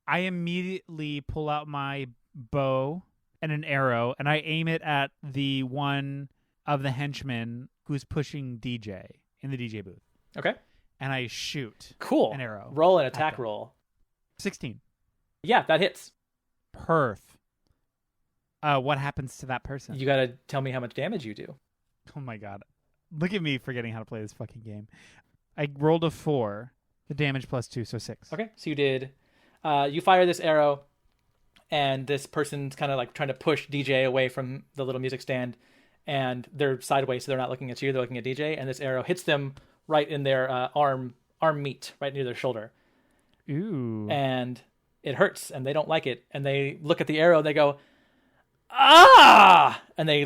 I immediately pull out my bow and an arrow, and I aim it at the one of the henchmen who's pushing DJ in the DJ booth. Okay. And I shoot. Cool. An arrow. Roll an attack roll. 16. Yeah, that hits. Perth. What happens to that person? You gotta tell me how much damage you do. Oh my god. Look at me forgetting how to play this fucking game. I rolled a 4. The damage plus 2, so 6. Okay, so you did. You fire this arrow, and this person's kind of like trying to push DJ away from the little music stand, and they're sideways, so they're not looking at you, they're looking at DJ, and this arrow hits them right in their arm meat, right near their shoulder. Ooh. And it hurts, and they don't like it, and they look at the arrow, and they go, "Ah!" And they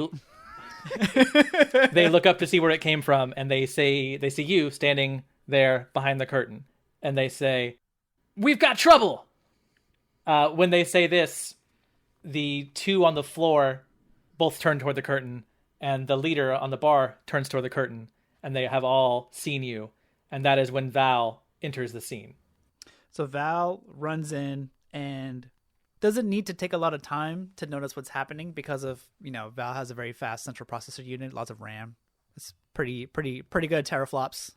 look up to see where it came from, and they see you standing there behind the curtain, and they say, "We've got trouble." When they say this, the 2 on the floor both turn toward the curtain, and the leader on the bar turns toward the curtain, and they have all seen you. And that is when Val enters the scene. So Val runs in and doesn't need to take a lot of time to notice what's happening because of, Val has a very fast central processor unit, lots of RAM. It's pretty good teraflops.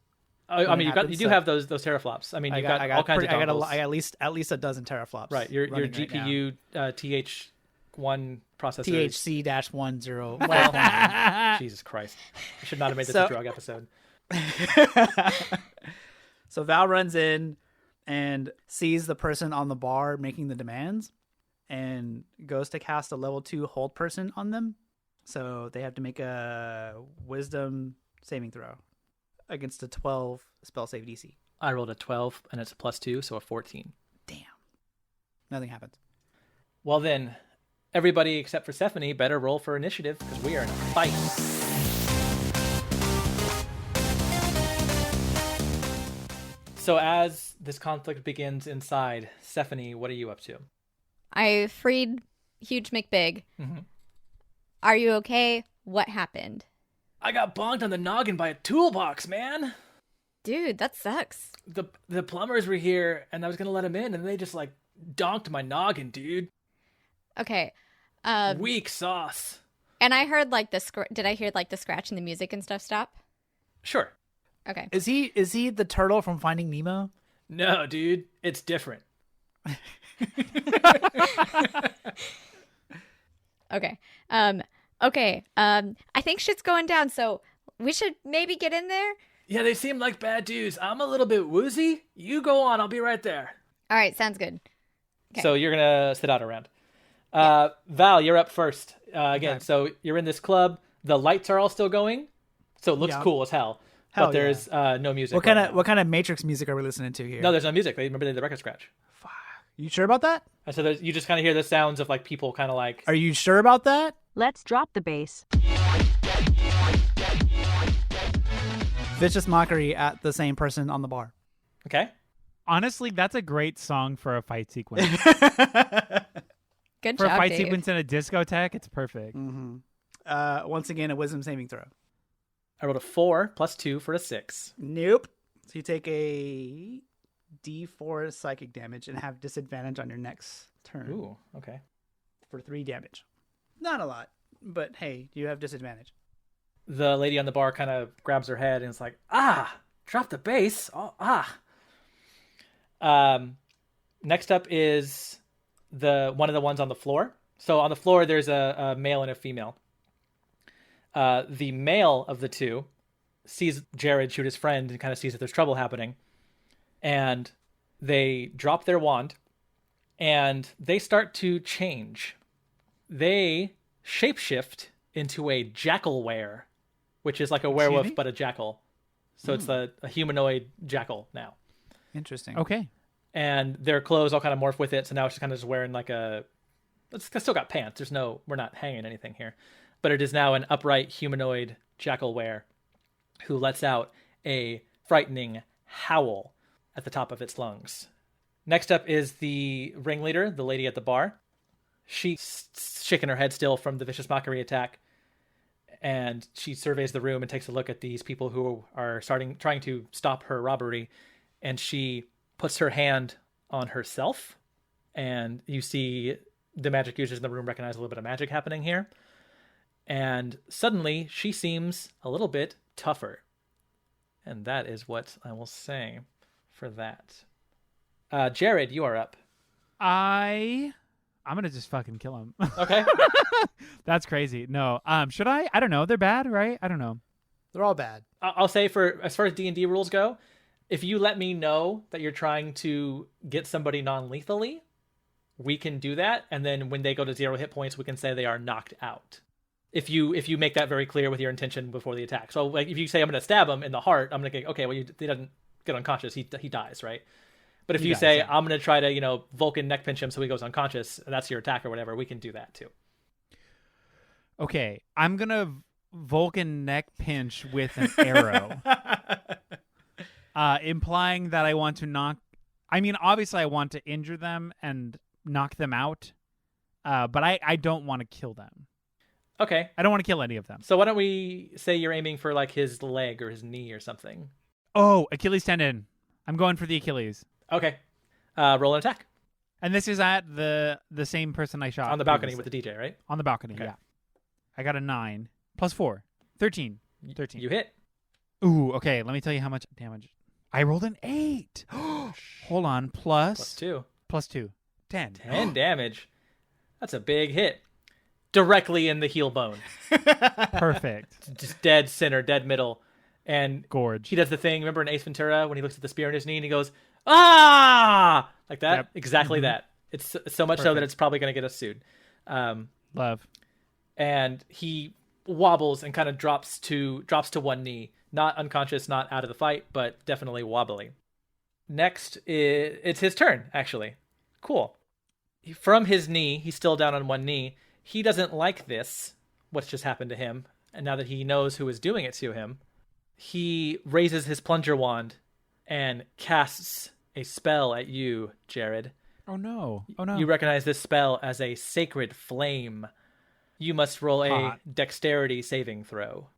I mean, you do have those teraflops. I mean, you've got all kinds of dongles. I got at least a dozen teraflops. Right, your GPU TH1 processor. THC-10. Well, Jesus Christ! I should not have made this a drug episode. So Val runs in and sees the person on the bar making the demands, and goes to cast a level 2 hold person on them. So they have to make a wisdom saving throw against a 12 spell save DC. I rolled a 12, and it's a +2, so a 14. Damn. Nothing happens. Well then, everybody except for Stephanie better roll for initiative, because we are in a fight. So as this conflict begins inside, Stephanie, what are you up to? I freed Huge McBig. Mm-hmm. Are you okay? What happened? I got bonked on the noggin by a toolbox, man. Dude, that sucks. The plumbers were here, and I was gonna let them in, and they just like donked my noggin, dude. Okay. Weak sauce. And I heard like did I hear like the scratch and the music and stuff stop? Sure. Okay. Is he the turtle from Finding Nemo? No, dude, it's different. Okay. Okay. I think shit's going down, so we should maybe get in there. Yeah, they seem like bad dudes. I'm a little bit woozy. You go on. I'll be right there. All right, sounds good. Okay. So you're going to sit out around. Val, you're up first. Again, Okay. So you're in this club. The lights are all still going. So it looks Yeah. cool as hell. Hell But there's no music. What kind right of now. what kind of Matrix music are we listening to here? No, there's no music. Remember they did the record scratch. You sure about that? And so you just kind of hear the sounds of like people kind of like... Are you sure about that? Let's drop the bass. Vicious mockery at the same person on the bar. Okay. Honestly, that's a great song for a fight sequence. Good For a job, fight Dave. sequence in a discotheque, it's perfect. Once again, a wisdom saving throw. I rolled a 4 plus 2 for a 6. Nope. So you take a D4 psychic damage and have disadvantage on your next turn Ooh, okay. for 3 damage. Not a lot, but hey, you have disadvantage. The lady on the bar kind of grabs her head and is like, drop the bass. Oh, next up is one of the ones on the floor. So on the floor, there's a male and a female. The male of the two sees Jared shoot his friend and kind of sees that there's trouble happening. And they drop their wand and they start to change. They shapeshift into a jackal were, which is like a werewolf, me? but a jackal. So it's a humanoid jackal now. Interesting. Okay. And their clothes all kind of morph with it. So now it's just kind of just wearing like it's still got pants. We're not hanging anything here, but it is now an upright humanoid jackal were who lets out a frightening howl at the top of its lungs. Next up is the ringleader, the lady at the bar. She's shaking her head still from the vicious mockery attack. And she surveys the room and takes a look at these people who are trying to stop her robbery. And she puts her hand on herself. And you see the magic users in the room recognize a little bit of magic happening here. And suddenly she seems a little bit tougher. And that is what I will say for that. Jared, you are up. I'm gonna just fucking kill him. Okay. That's crazy. No. Should I? I don't know. They're bad, right? I don't know. They're all bad. I'll say as far as D&D rules go, if you let me know that you're trying to get somebody non-lethally, we can do that. And then when they go to 0 hit points, we can say they are knocked out. If you make that very clear with your intention before the attack. So like if you say I'm going to stab him in the heart, I'm going to go, okay, well, he doesn't get unconscious. He dies, right? But if He you dies, say yeah. I'm going to try to, Vulcan neck pinch him so he goes unconscious, and that's your attack or whatever, we can do that too. Okay. I'm gonna Vulcan neck pinch with an arrow, implying that I want to knock. I mean, obviously, I want to injure them and knock them out, but I don't want to kill them. Okay. I don't want to kill any of them. So why don't we say you're aiming for like his leg or his knee or something? Oh, Achilles tendon. I'm going for the Achilles. Okay. Roll an attack. And this is at the same person I shot. On the balcony previously. with the DJ, right? On the balcony, Okay. yeah. I got a 9 plus 4. 13. 13. You hit. Ooh, okay. Let me tell you how much damage. I rolled an 8. Hold on. Plus 2. Plus 2. 10. 10 damage. That's a big hit. Directly in the heel bone. Perfect. Just dead center, dead middle. And Gorge. he does the thing. Remember in Ace Ventura when he looks at the spear in his knee and he goes, ah! Like that? Yep. Exactly that. It's so much so that Perfect. it's probably going to get us sued. Love. And he wobbles and kind of drops to one knee. Not unconscious, not out of the fight, but definitely wobbly. Next, it's his turn, actually. Cool. From his knee, he's still down on one knee. He doesn't like this, what's just happened to him. And now that he knows who is doing it to him, he raises his plunger wand and casts a spell at you, Jared. Oh no. Oh no. You recognize this spell as a sacred flame. You must roll a Hot. dexterity saving throw.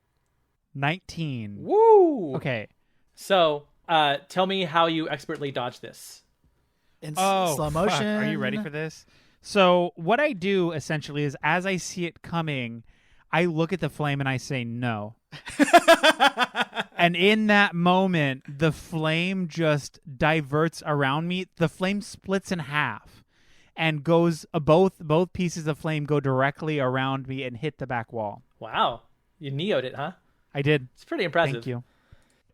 19. Woo! Okay. So, tell me how you expertly dodge this. In Oh, slow fuck. motion. Are you ready for this? So what I do essentially is as I see it coming, I look at the flame and I say no. And in that moment, the flame just diverts around me. The flame splits in half and goes both pieces of flame go directly around me and hit the back wall. Wow. You neoed it, huh? I did. It's pretty impressive. Thank you.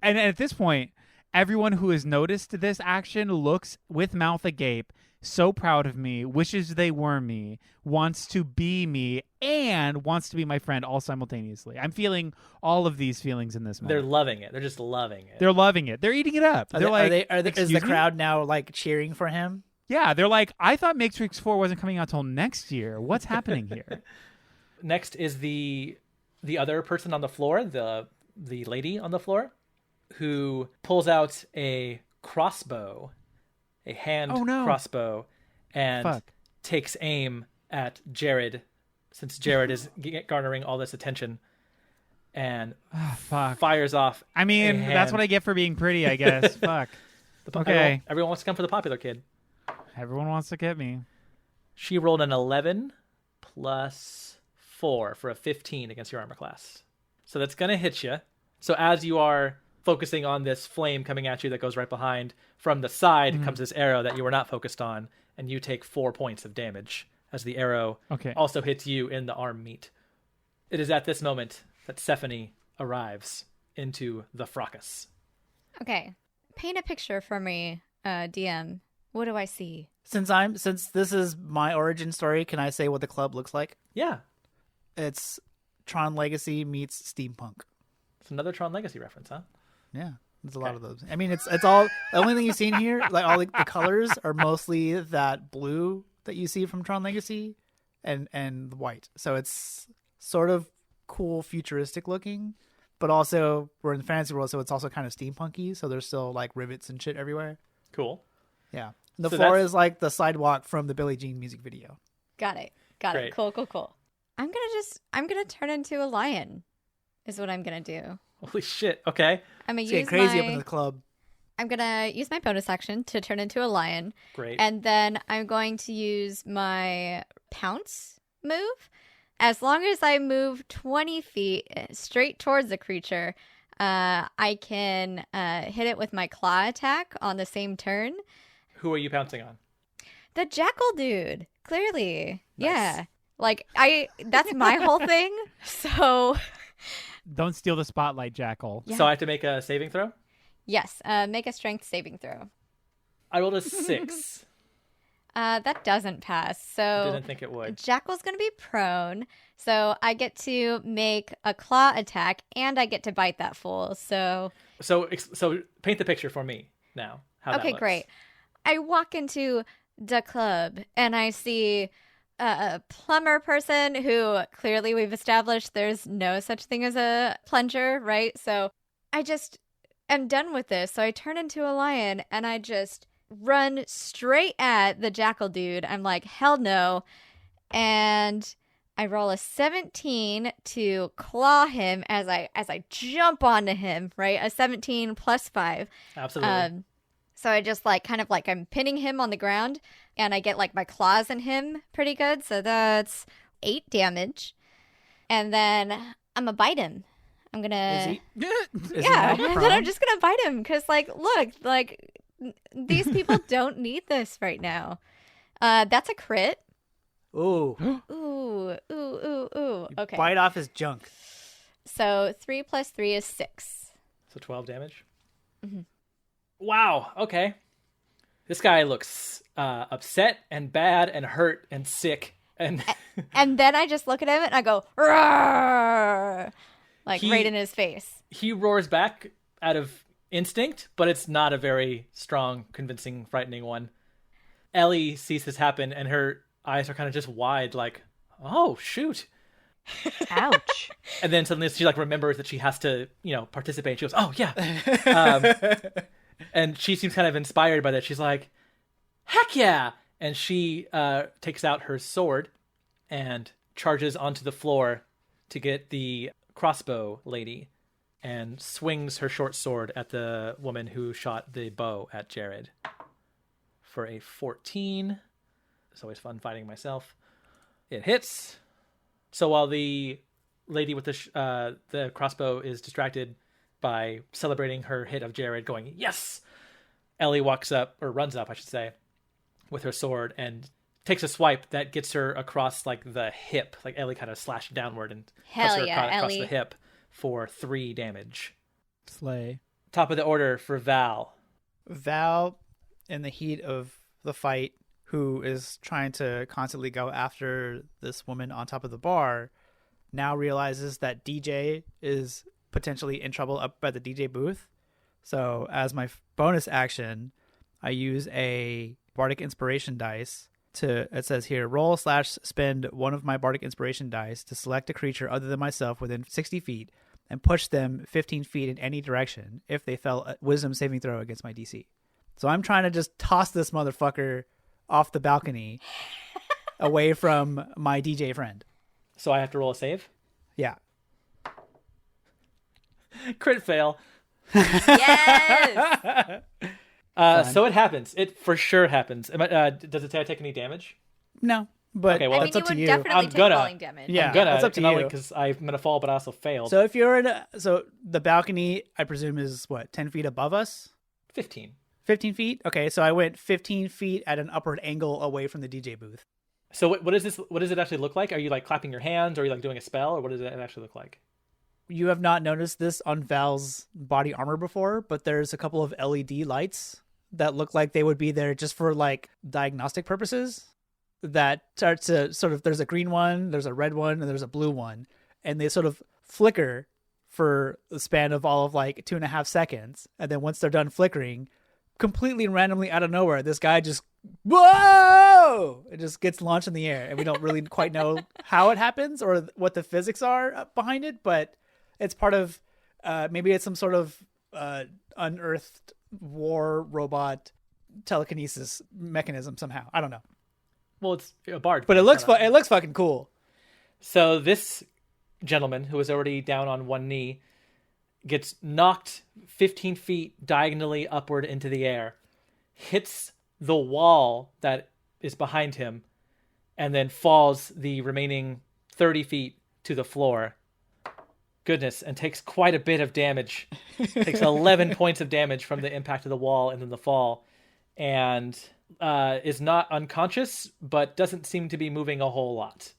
And at this point, everyone who has noticed this action looks with mouth agape, so proud of me, wishes they were me, wants to be me, and wants to be my friend all simultaneously. I'm feeling all of these feelings in this They're moment. loving it. They're just loving it. They're loving it. They're eating it up. They're like, is "Excuse the me?" crowd now like cheering for him? Yeah, they're like, I thought Matrix 4 wasn't coming out till next year. What's happening here? Next is the other person on the floor, the lady on the floor, who pulls out a crossbow, a hand crossbow, and Fuck. takes aim at Jared, since Jared is garnering all this attention, and Fuck. fires off. I mean, a that's what I hand. get for being pretty, I guess. Fuck. Okay. Everyone wants to come for the popular kid. Everyone wants to get me. She rolled an 11 plus 4 for a 15 against your armor class. So that's going to hit you. So as you are focusing on this flame coming at you that goes right behind, from the side comes this arrow that you were not focused on, and you take 4 points of damage as the arrow also hits you in the arm meat. It is at this moment that Stephanie arrives into the fracas. Okay. Paint a picture for me, DM. What do I see? Since this is my origin story, can I say what the club looks like? Yeah, It's Tron Legacy meets steampunk. it's another Tron Legacy reference, huh? Yeah, there's a lot of those. I mean, it's all the only thing you see in here, like all the colors are mostly that blue that you see from Tron Legacy, and the white. So it's sort of cool, futuristic looking, but also we're in the fantasy world, so it's also kind of steampunky. So there's still like rivets and shit everywhere. Cool. Yeah, the So floor that's- is like the sidewalk from the Billie Jean music video. Got it. Got Great. it. Cool. I'm gonna turn into a lion, is what I'm gonna do. Holy shit. Okay. I'm gonna It's use getting crazy up in the club. I'm gonna use my bonus action to turn into a lion. Great. And then I'm going to use my pounce move. As long as I move 20 feet straight towards the creature, I can hit it with my claw attack on the same turn. Who are you pouncing on? The jackal dude, clearly. Nice. Yeah. Like, that's my whole thing. So, Don't steal the spotlight, Jackal. yeah. So I have to make a saving throw? Yes, make a strength saving throw. I rolled a 6. That doesn't pass. So, Didn't think it would. Jackal's going to be prone. So, I get to make a claw attack and I get to bite that fool. So, So paint the picture for me now. How that okay, looks. great. I walk into the club and I see a plumber person who clearly we've established there's no such thing as a plunger, right? So I just am done with this. So I turn into a lion and I just run straight at the jackal dude. I'm like, hell no. And I roll a 17 to claw him as I jump onto him, right? A 17 plus 5. Absolutely. So I just I'm pinning him on the ground and I get like my claws in him pretty good. So that's 8 damage. And then I'm gonna bite him. I'm gonna, Is he yeah, now and then prone? I'm just gonna bite him because look, these people don't need this right now. That's a crit. Ooh, Ooh. Okay. bite off his junk. So 3 plus 3 is 6. So 12 damage? Mm-hmm. Wow. Okay. This guy looks upset and bad and hurt and sick. And And then I just look at him and I go, "Roar!" Like He- right in his face. he roars back out of instinct, but it's not a very strong, convincing, frightening one. Ellie sees this happen and her eyes are kind of just wide, like, oh, shoot. Ouch. And then suddenly she remembers that she has to, participate. She goes, oh, yeah. And she seems kind of inspired by that. She's like, heck yeah! And she takes out her sword and charges onto the floor to get the crossbow lady and swings her short sword at the woman who shot the bow at Jared for a 14. It's always fun fighting myself. It hits. So while the lady with the crossbow is distracted by celebrating her hit of Jared, going, yes! Ellie walks up, or runs up, I should say, with her sword and takes a swipe that gets her across like the hip. Like Ellie kind of slashed downward and cuts her across the hip for 3 damage. Slay. Top of the order for Val. Val, in the heat of the fight, who is trying to constantly go after this woman on top of the bar, now realizes that DJ is potentially in trouble up by the DJ booth. So as my bonus action, I use a Bardic Inspiration dice it says here, roll/spend one of my Bardic Inspiration dice to select a creature other than myself within 60 feet and push them 15 feet in any direction if they fail a wisdom saving throw against my DC. So I'm trying to just toss this motherfucker off the balcony away from my DJ friend. So I have to roll a save? Yeah. Crit fail. Yes! So it happens. It for sure happens. Does it say I take any damage? No, but Okay, well, I it's mean, up you to would you. definitely I'm take gonna- falling damage. Yeah. I'm gonna. it's up to you. Because I'm gonna fall, but I also failed. So if you're so the balcony, I presume, is what, 10 feet above us? 15. 15 feet? Okay, so I went 15 feet at an upward angle away from the DJ booth. So what is this? What does it actually look like? Are you like clapping your hands, or are you like doing a spell, or what does it actually look like? You have not noticed this on Val's body armor before, but there's a couple of LED lights that look like they would be there just for like diagnostic purposes that start to sort of, there's a green one, there's a red one, and there's a blue one. And they sort of flicker for the span of all of like 2.5 seconds. And then once they're done flickering, completely randomly out of nowhere, this guy just, whoa! It just gets launched in the air. And we don't really quite know how it happens or what the physics are behind it, but it's part of, maybe it's some sort of unearthed war robot telekinesis mechanism somehow. I don't know. Well, it's a bard. But it looks fucking cool. So this gentleman, who is already down on one knee, gets knocked 15 feet diagonally upward into the air, hits the wall that is behind him, and then falls the remaining 30 feet to the floor. Goodness, and takes quite a bit of damage. Takes 11 points of damage from the impact of the wall and then the fall, and is not unconscious, but doesn't seem to be moving a whole lot.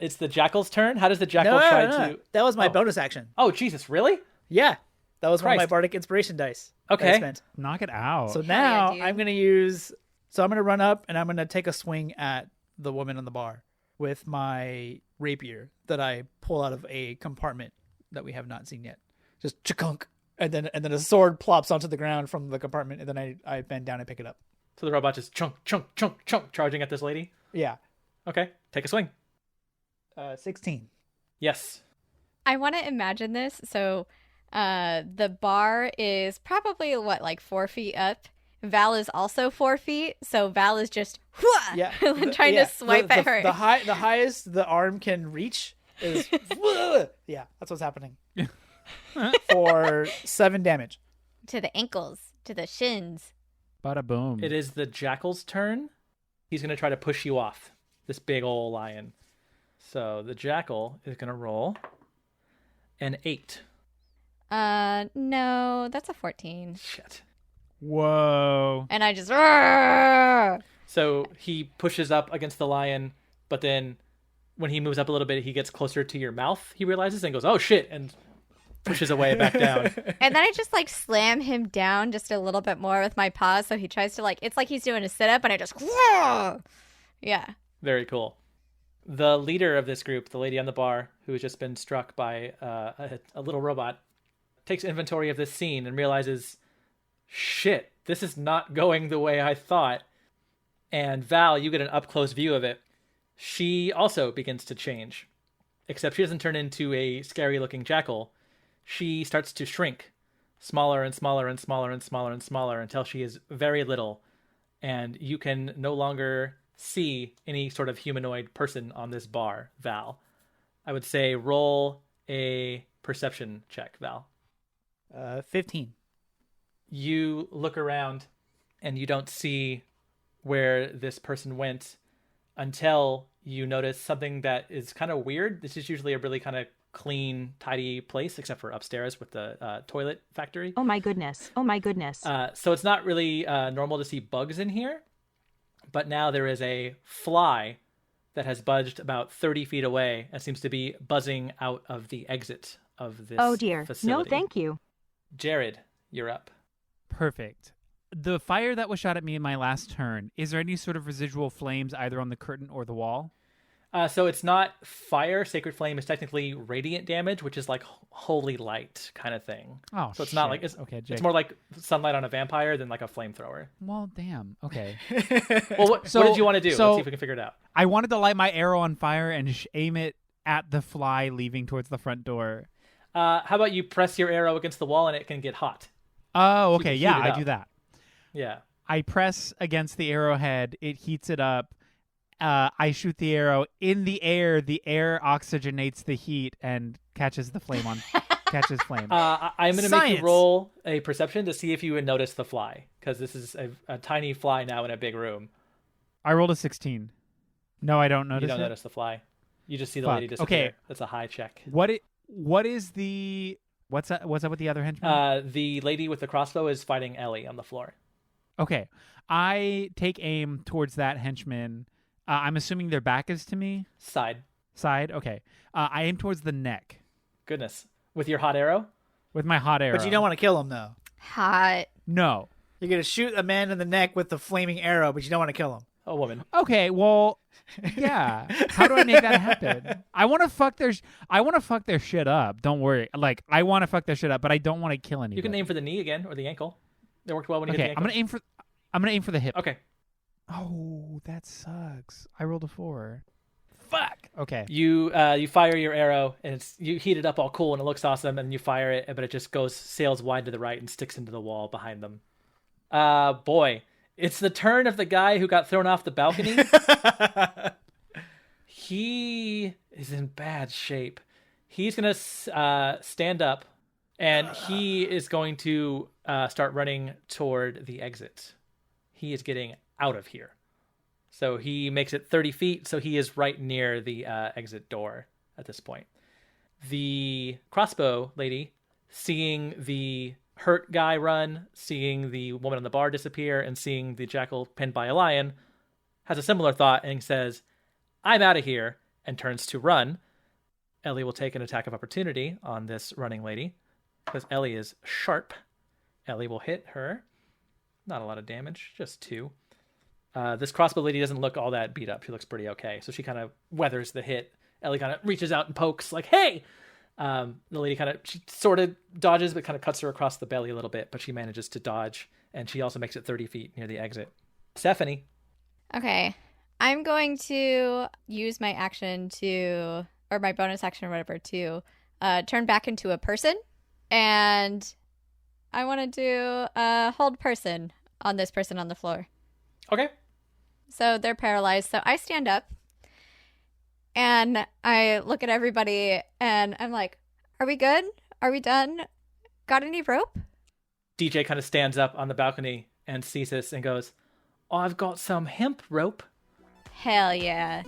It's the Jackal's turn. How does the Jackal try to... That was my bonus action. Oh, Jesus, really? Yeah. That was one of my Christ. Bardic Inspiration dice. Okay. that I spent. Knock it out. So now dude. I'm going to use... So I'm going to run up and I'm going to take a swing at the woman on the bar with my rapier that I pull out of a compartment that we have not seen yet. Just chunk, and then a sword plops onto the ground from the compartment, and then I bend down and pick it up. So the robot just chunk, charging at this lady. Yeah. Okay, take a swing. 16. Yes. I want to imagine this. So the bar is probably, like 4 feet up. Val is also 4 feet, so Val is just Yeah. trying to swipe at her. The highest the arm can reach is yeah, that's what's happening. For 7 damage. To the ankles, to the shins. Bada boom. It is the Jackal's turn. He's going to try to push you off, this big old lion. So the Jackal is going to roll an 8. No, that's a 14. Shit. Whoa. And I just... "Arrgh!" So he pushes up against the lion, but then when he moves up a little bit, he gets closer to your mouth, he realizes, and goes, oh shit, and pushes away back down. And then I just like slam him down just a little bit more with my paws, so he tries to like, it's like he's doing a sit-up, and I just... "Arrgh!" Yeah. Very cool. The leader of this group, the lady on the bar, who has just been struck by a little robot, takes inventory of this scene and realizes, shit, this is not going the way I thought. And Val, you get an up-close view of it. She also begins to change, except she doesn't turn into a scary-looking jackal. She starts to shrink smaller and smaller and smaller and smaller and smaller until she is very little, and you can no longer see any sort of humanoid person on this bar, Val. I would say roll a perception check, Val. 15. You look around and you don't see where this person went until you notice something that is kind of weird. This is usually a really kind of clean, tidy place, except for upstairs with the toilet factory. Oh my goodness. Oh my goodness. So it's not really normal to see bugs in here, but now there is a fly that has budged about 30 feet away and seems to be buzzing out of the exit of this Oh dear. facility. No, thank you. Jared, you're up. Perfect. The fire that was shot at me in my last turn, is there any sort of residual flames either on the curtain or the wall? So it's not fire. Sacred Flame is technically radiant damage, which is like holy light kind of thing. Oh, so it's not like okay. It's more like sunlight on a vampire than like a flamethrower. Well, damn. Okay. Well, what did you want to do? Let's see if we can figure it out. I wanted to light my arrow on fire and aim it at the fly leaving towards the front door. How about you press your arrow against the wall and it can get hot? Oh, So okay. you can heat Yeah, it I up. do that. Yeah. I press against the arrowhead. It heats it up. I shoot the arrow in the air. The air oxygenates the heat and catches the flame on. Catches flame. I'm going to make you Science. roll a perception to see if you would notice the fly, because this is a tiny fly now in a big room. I rolled a 16. No, I don't notice You don't it. notice the fly. You just see the Fuck. lady disappear. Okay. That's a high check. What is the what's up with the other henchman? The lady with the crossbow is fighting Ellie on the floor. Okay, I take aim towards that henchman. I'm assuming their back is to me. Side. Okay. I aim towards the neck Goodness. With your hot arrow? with my hot arrow. But you don't want to kill him, though. Hot. No. You're going to shoot a man in the neck with the flaming arrow, but you don't want to kill him. A woman. Okay. Well, yeah. How do I make that happen? I want to fuck their shit up. Don't worry. Like I want to fuck their shit up, but I don't want to kill anybody. You can aim for the knee again or the ankle. It worked well when you hit the Okay. ankle. I'm gonna aim for the hip. Okay. Oh, that sucks. I rolled a 4. Fuck. Okay. You fire your arrow and you heat it up all cool and it looks awesome, and you fire it, but it just sails wide to the right and sticks into the wall behind them. Boy, it's the turn of the guy who got thrown off the balcony. He is in bad shape. He's gonna stand up, and he is going to start running toward the exit. He is getting out of here. So he makes it 30 feet, so he is right near the exit door at this point. The crossbow lady, seeing the hurt guy run, seeing the woman on the bar disappear, and seeing the jackal pinned by a lion, has a similar thought and says, I'm out of here, and turns to run. Ellie will take an attack of opportunity on this running lady, because Ellie is sharp. Ellie will hit her. Not a lot of damage, just 2. This crossbow lady doesn't look all that beat up. She looks pretty okay. So she kind of weathers the hit. Ellie kind of reaches out and pokes like, hey! The lady she sort of dodges, but kind of cuts her across the belly a little bit, but she manages to dodge. And she also makes it 30 feet near the exit. Stephanie. Okay. I'm going to use my action or my bonus action or whatever, to turn back into a person. And I want to do a hold person on this person on the floor. Okay. So they're paralyzed. So I stand up and I look at everybody and I'm like, are we good? Are we done? Got any rope? DJ kind of stands up on the balcony and sees this and goes, I've got some hemp rope. Hell yeah.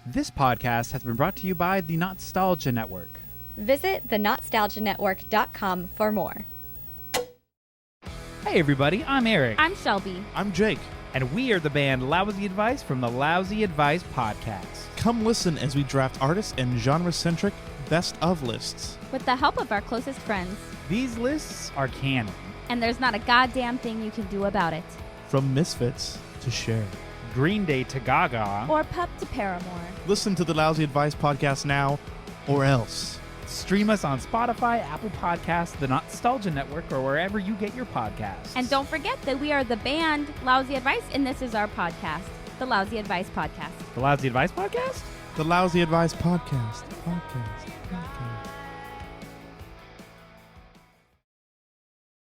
This podcast has been brought to you by the Nostalgia Network. Visit thenostalgianetwork.com for more. Hey everybody, I'm Eric. I'm Shelby. I'm Jake. And we are the band Lousy Advice from the Lousy Advice Podcast. Come listen as we draft artist and genre-centric best of lists. With the help of our closest friends. These lists are canon. And there's not a goddamn thing you can do about it. From Misfits to Cher. Green Day to Gaga. Or Pup to Paramore. Listen to the Lousy Advice Podcast now, or else. Stream us on Spotify, Apple Podcasts, the Nostalgia Network, or wherever you get your podcasts. And don't forget that we are the band Lousy Advice, and this is our podcast, the Lousy Advice Podcast. The Lousy Advice Podcast? The Lousy Advice Podcast.